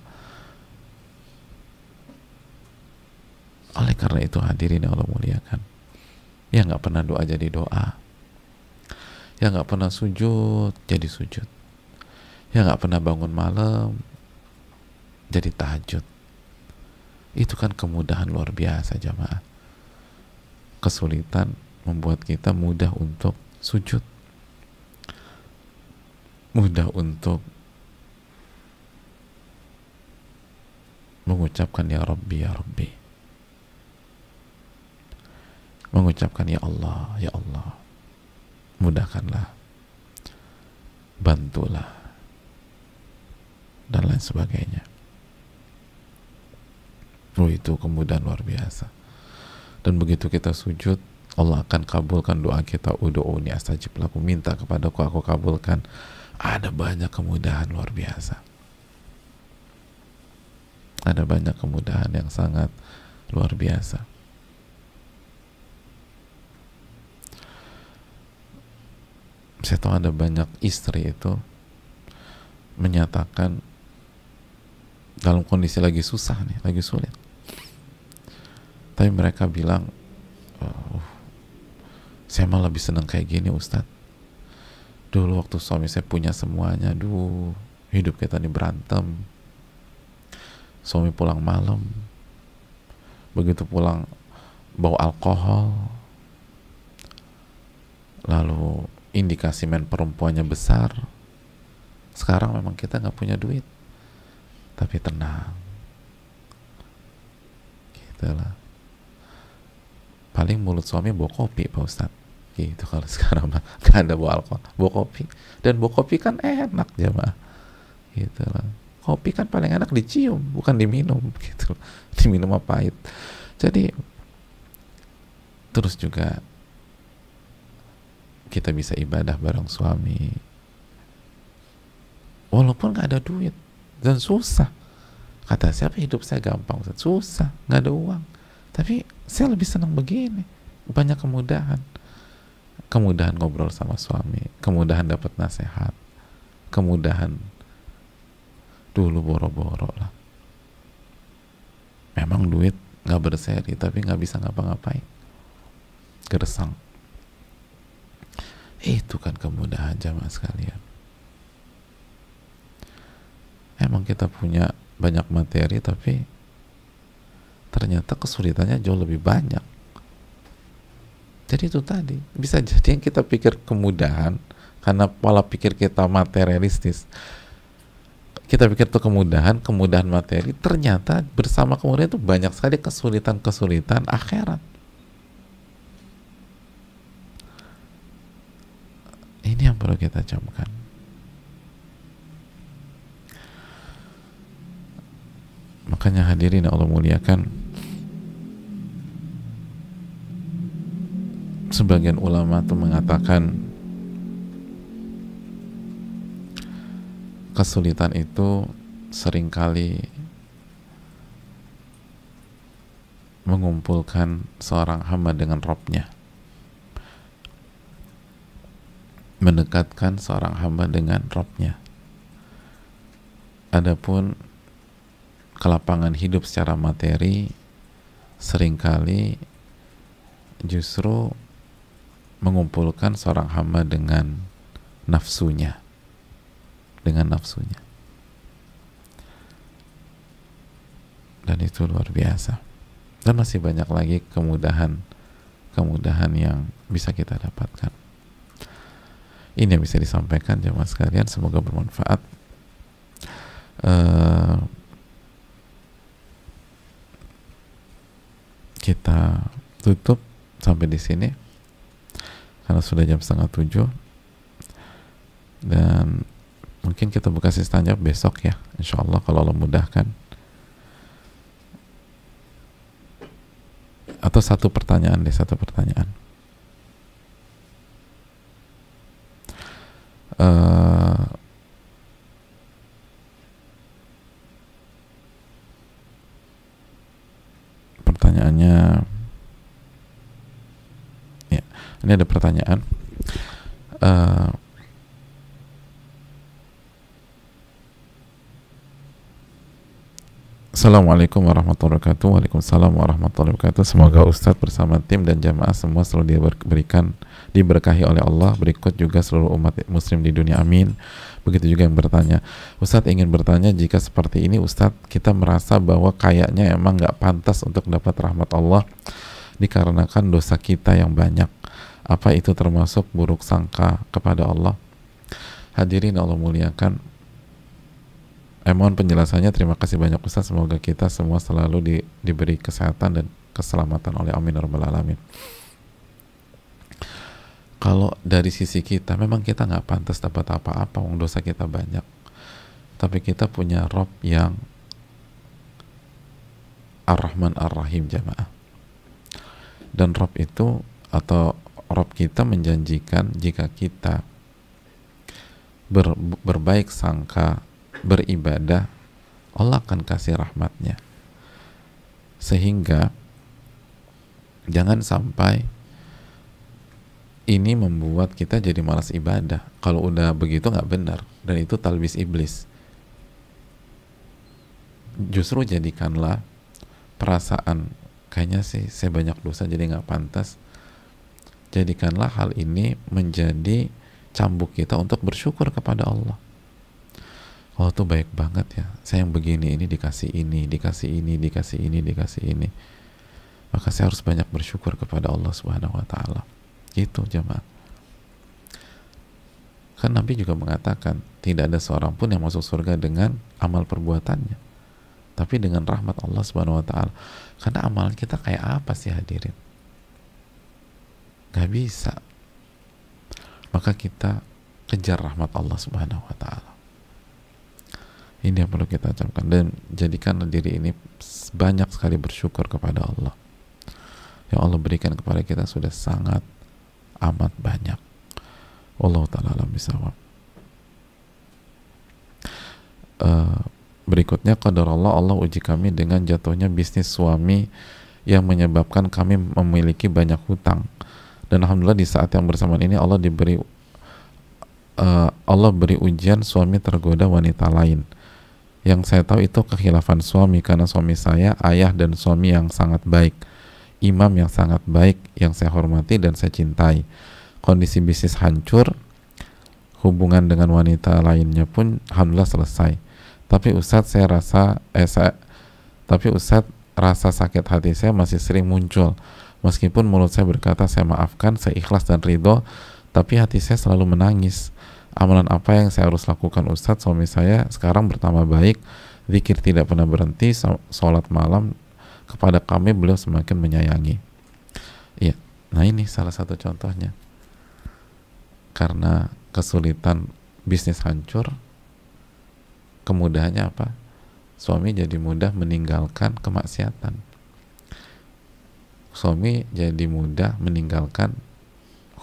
Oleh karena itu hadirin yang Allah muliakan, yang nggak pernah doa jadi doa, yang nggak pernah sujud jadi sujud, yang nggak pernah bangun malam jadi tahajud, itu kan kemudahan luar biasa jamaah. Kesulitan membuat kita mudah untuk sujud, mudah untuk mengucapkan ya Rabbi ya Rabbi, mengucapkan ya Allah ya Allah, mudahkanlah, bantulah, dan lain sebagainya. Itu kemudahan luar biasa. Dan begitu kita sujud, Allah akan kabulkan doa kita. Ud'uuni astajib lakum, minta kepadaku aku kabulkan. Ada banyak kemudahan luar biasa. Ada banyak kemudahan yang sangat luar biasa. Saya tahu ada banyak istri itu menyatakan dalam kondisi lagi susah nih, lagi sulit, tapi mereka bilang, saya malah lebih senang kayak gini Ustadz. Dulu waktu suami saya punya semuanya, hidup kita nih berantem. Suami pulang malam, begitu pulang bawa alkohol, lalu indikasi main perempuannya besar. Sekarang memang kita nggak punya duit, tapi tenang, gitulah. Paling mulut suami bawa kopi Pak Ustadz, gitu. Kalau sekarang mah gak ada bawa alkohol, bawa kopi. Dan bawa kopi kan enak jamaah, gitu lah. Kopi kan paling enak dicium, bukan diminum, gitu. Diminum apa pahit. Jadi terus juga kita bisa ibadah bareng suami walaupun gak ada duit dan susah. Kata siapa hidup saya gampang Ustadz? Susah, gak ada uang. Tapi saya lebih senang begini, banyak kemudahan. Kemudahan ngobrol sama suami, kemudahan dapat nasihat, kemudahan dulu boro-boro lah. Memang duit gak berseri, tapi gak bisa ngapa-ngapain, gersang. Itu kan kemudahan jamaah sekalian. Emang kita punya banyak materi, tapi ternyata kesulitannya jauh lebih banyak. Jadi itu tadi, bisa jadi yang kita pikir kemudahan karena pola pikir kita materialistis, kita pikir itu kemudahan materi, ternyata bersama kemudahan itu banyak sekali kesulitan akhirat. Ini yang perlu kita camkan. Makanya hadirin yang Allah muliakan, sebagian ulama itu mengatakan kesulitan itu seringkali mengumpulkan seorang hamba dengan Rabb-nya, mendekatkan seorang hamba dengan Rabb-nya. Adapun kelapangan hidup secara materi seringkali justru mengumpulkan seorang hamba dengan nafsunya, dan itu luar biasa. Dan masih banyak lagi kemudahan yang bisa kita dapatkan. Ini yang bisa disampaikan jemaah sekalian, semoga bermanfaat. Kita tutup sampai di sini karena sudah jam 6:30, dan mungkin kita buka sesi tanya besok ya, insyaallah kalau Allah mudahkan. Atau satu pertanyaan. uh, pertanyaannya, ya, ini ada pertanyaan. uh, Assalamualaikum warahmatullahi wabarakatuh. Waalaikumsalam warahmatullahi wabarakatuh. Semoga Ustadz bersama tim dan jamaah semua selalu diberkahi oleh Allah. Berikut juga seluruh umat muslim di dunia, amin. Begitu juga yang bertanya, Ustadz ingin bertanya, jika seperti ini Ustadz, kita merasa bahwa kayaknya emang nggak pantas untuk dapat rahmat Allah dikarenakan dosa kita yang banyak. Apa itu termasuk buruk sangka kepada Allah? Hadirin Allah muliakan, mohon penjelasannya. Terima kasih banyak Ustaz. Semoga kita semua selalu diberi kesehatan dan keselamatan oleh amin ya rabbal alamin. Kalau dari sisi kita, memang kita nggak pantas dapat apa-apa, wong dosa kita banyak. Tapi kita punya Rob yang Ar-Rahman Ar-Rahim, jamaah. Dan Rob itu, atau Rob kita menjanjikan jika kita berbaik sangka, beribadah, Allah akan kasih rahmatnya. Sehingga jangan sampai ini membuat kita jadi malas ibadah. Kalau udah begitu nggak benar, dan itu talbis iblis. Justru jadikanlah perasaan, kayaknya sih saya banyak dosa jadi nggak pantas. Jadikanlah hal ini menjadi cambuk kita untuk bersyukur kepada Allah. Allah tuh baik banget ya, saya yang begini ini dikasih ini, dikasih ini, dikasih ini, dikasih ini. Maka saya harus banyak bersyukur kepada Allah Subhanahu wa ta'ala. Gitu jemaah. Kan Nabi juga mengatakan, tidak ada seorang pun yang masuk surga dengan amal perbuatannya, tapi dengan rahmat Allah Subhanahu wa ta'ala. Karena amalan kita kayak apa sih hadirin? Gak bisa. Maka kita kejar rahmat Allah Subhanahu wa ta'ala. Ini yang perlu kita ucapkan, dan jadikan diri ini banyak sekali bersyukur kepada Allah. Yang Allah berikan kepada kita sudah sangat amat banyak. Wallahu ta'ala alam bisawab. Berikutnya, qadarullah, Allah uji kami dengan jatuhnya bisnis suami yang menyebabkan kami memiliki banyak hutang. Dan alhamdulillah di saat yang bersamaan ini Allah beri ujian, suami tergoda wanita lain. Yang saya tahu itu kekhilafan suami, karena suami saya ayah dan suami yang sangat baik, imam yang sangat baik, yang saya hormati dan saya cintai. Kondisi bisnis hancur, hubungan dengan wanita lainnya pun alhamdulillah selesai. Tapi Ustadz rasa sakit hati saya masih sering muncul. Meskipun mulut saya berkata saya maafkan, saya ikhlas dan ridho, tapi hati saya selalu menangis. Amalan apa yang saya harus lakukan Ustadz? Suami saya sekarang bertambah baik, zikir tidak pernah berhenti, sholat malam, kepada kami beliau semakin menyayangi. Iya, nah ini salah satu contohnya. Karena kesulitan bisnis hancur, kemudahannya apa? Suami jadi mudah meninggalkan kemaksiatan. Suami jadi mudah meninggalkan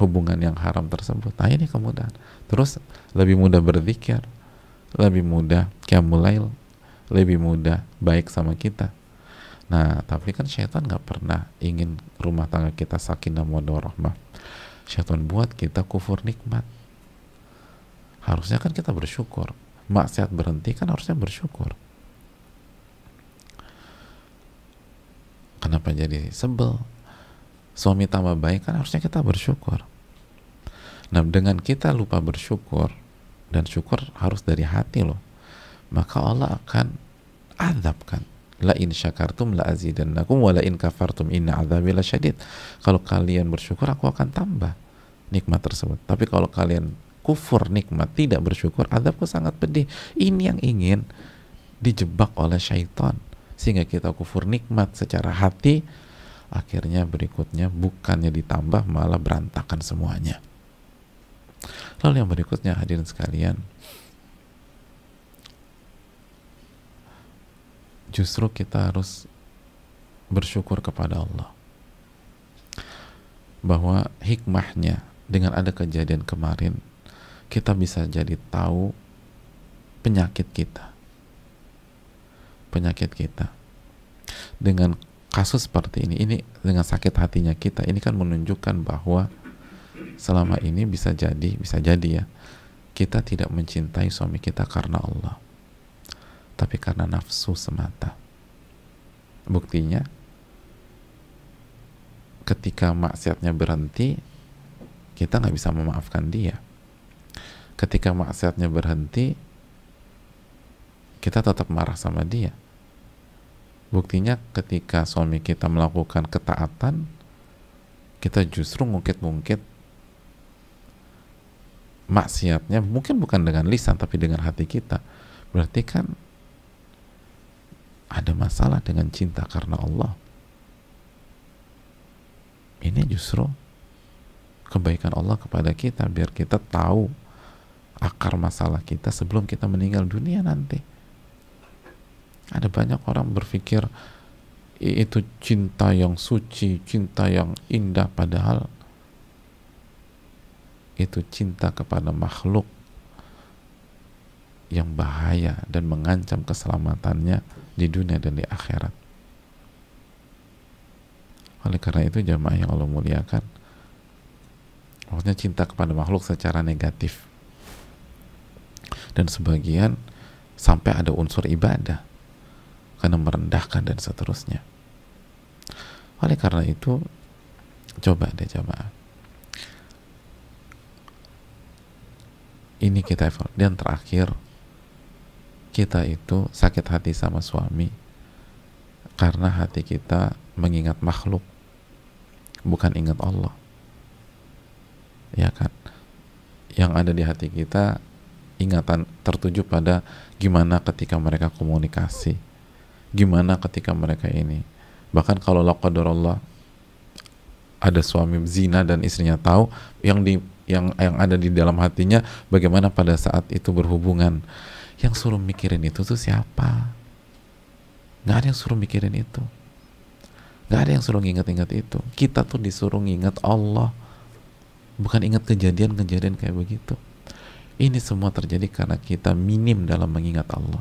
hubungan yang haram tersebut. Nah ini kemudahan. Terus lebih mudah berzikir, lebih mudah qiyamul lail, lebih mudah baik sama kita. Nah tapi kan syaitan nggak pernah ingin rumah tangga kita sakinah mawaddah rahmah. Syaitan buat kita kufur nikmat. Harusnya kan kita bersyukur. Maksiat berhenti kan harusnya bersyukur. Kenapa jadi sebel? Suami tambah baik kan harusnya kita bersyukur. Nah dengan kita lupa bersyukur, dan syukur harus dari hati loh, maka Allah akan azabkan. La in syakartum la azidannakum wa la in kafartum inna azabi lasyadid. Kalau kalian bersyukur, aku akan tambah nikmat tersebut. Tapi kalau kalian kufur nikmat, tidak bersyukur, azabku sangat pedih. Ini yang ingin dijebak oleh syaitan, sehingga kita kufur nikmat secara hati. Akhirnya berikutnya bukannya ditambah, malah berantakan semuanya. Lalu yang berikutnya hadirin sekalian, justru kita harus bersyukur kepada Allah bahwa hikmahnya dengan ada kejadian kemarin kita bisa jadi tahu penyakit kita. Penyakit kita. Dengan kasus seperti ini dengan sakit hatinya kita, ini kan menunjukkan bahwa selama ini bisa jadi ya, kita tidak mencintai suami kita karena Allah, tapi karena nafsu semata. Buktinya, ketika maksiatnya berhenti, kita nggak bisa memaafkan dia. Ketika maksiatnya berhenti, kita tetap marah sama dia. Buktinya ketika suami kita melakukan ketaatan, kita justru ngungkit-ngungkit maksiatnya, mungkin bukan dengan lisan tapi dengan hati kita. Berarti kan ada masalah dengan cinta karena Allah. Ini justru kebaikan Allah kepada kita, biar kita tahu akar masalah kita sebelum kita meninggal dunia nanti. Ada banyak orang berpikir itu cinta yang suci, cinta yang indah, padahal itu cinta kepada makhluk yang bahaya dan mengancam keselamatannya di dunia dan di akhirat. Oleh karena itu jamaah yang Allah muliakan, maksudnya cinta kepada makhluk secara negatif, dan sebagian sampai ada unsur ibadah karena merendahkan dan seterusnya. Oleh karena itu, coba deh jamaah, ini kita evaluasi. Dan terakhir, kita itu sakit hati sama suami karena hati kita mengingat makhluk, bukan ingat Allah. Ya kan? Yang ada di hati kita ingatan tertuju pada gimana ketika mereka komunikasi, gimana ketika mereka ini. Bahkan kalau la qadarullah ada suami zina dan istrinya tahu, yang ada di dalam hatinya bagaimana pada saat itu berhubungan. Yang suruh mikirin itu tuh siapa? Nggak ada yang suruh mikirin itu. Nggak ada yang suruh nginget-inget itu. Kita tuh disuruh nginget Allah, bukan ingat kejadian-kejadian kayak begitu. Ini semua terjadi karena kita minim dalam mengingat Allah.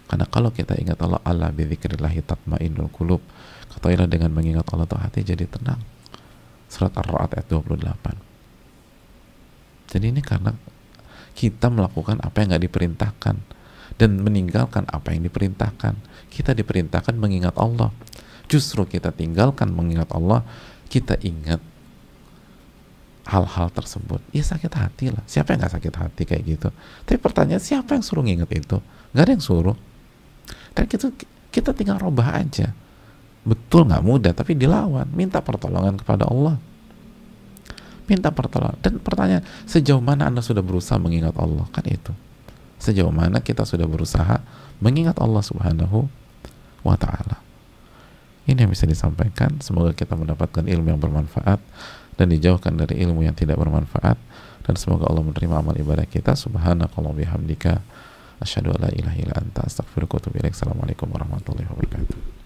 Karena kalau kita ingat Allah, ala bidzikrillahi tatmainnul qulub, ketahuilah dengan mengingat Allah tuh hati jadi tenang. Surat Ar-Ra'd ayat 28. Jadi ini karena kita melakukan apa yang nggak diperintahkan dan meninggalkan apa yang diperintahkan. Kita diperintahkan mengingat Allah, justru kita tinggalkan mengingat Allah, kita ingat hal-hal tersebut. Ya sakit hati lah. Siapa yang nggak sakit hati kayak gitu? Tapi pertanyaan, siapa yang suruh nginget itu? Nggak ada yang suruh. Dan kita tinggal robah aja. Betul nggak mudah, tapi dilawan. Minta pertolongan kepada Allah. Minta pertolongan. Dan pertanyaan, sejauh mana Anda sudah berusaha mengingat Allah? Kan itu. Sejauh mana kita sudah berusaha mengingat Allah Subhanahu wa ta'ala. Ini yang bisa disampaikan. Semoga kita mendapatkan ilmu yang bermanfaat dan dijauhkan dari ilmu yang tidak bermanfaat, dan semoga Allah menerima amal ibadah kita. Subhanakallah bihamdika asyhadu an la ilaha illa anta astaghfiruka wa atubu ilaik. Assalamualaikum warahmatullahi wabarakatuh.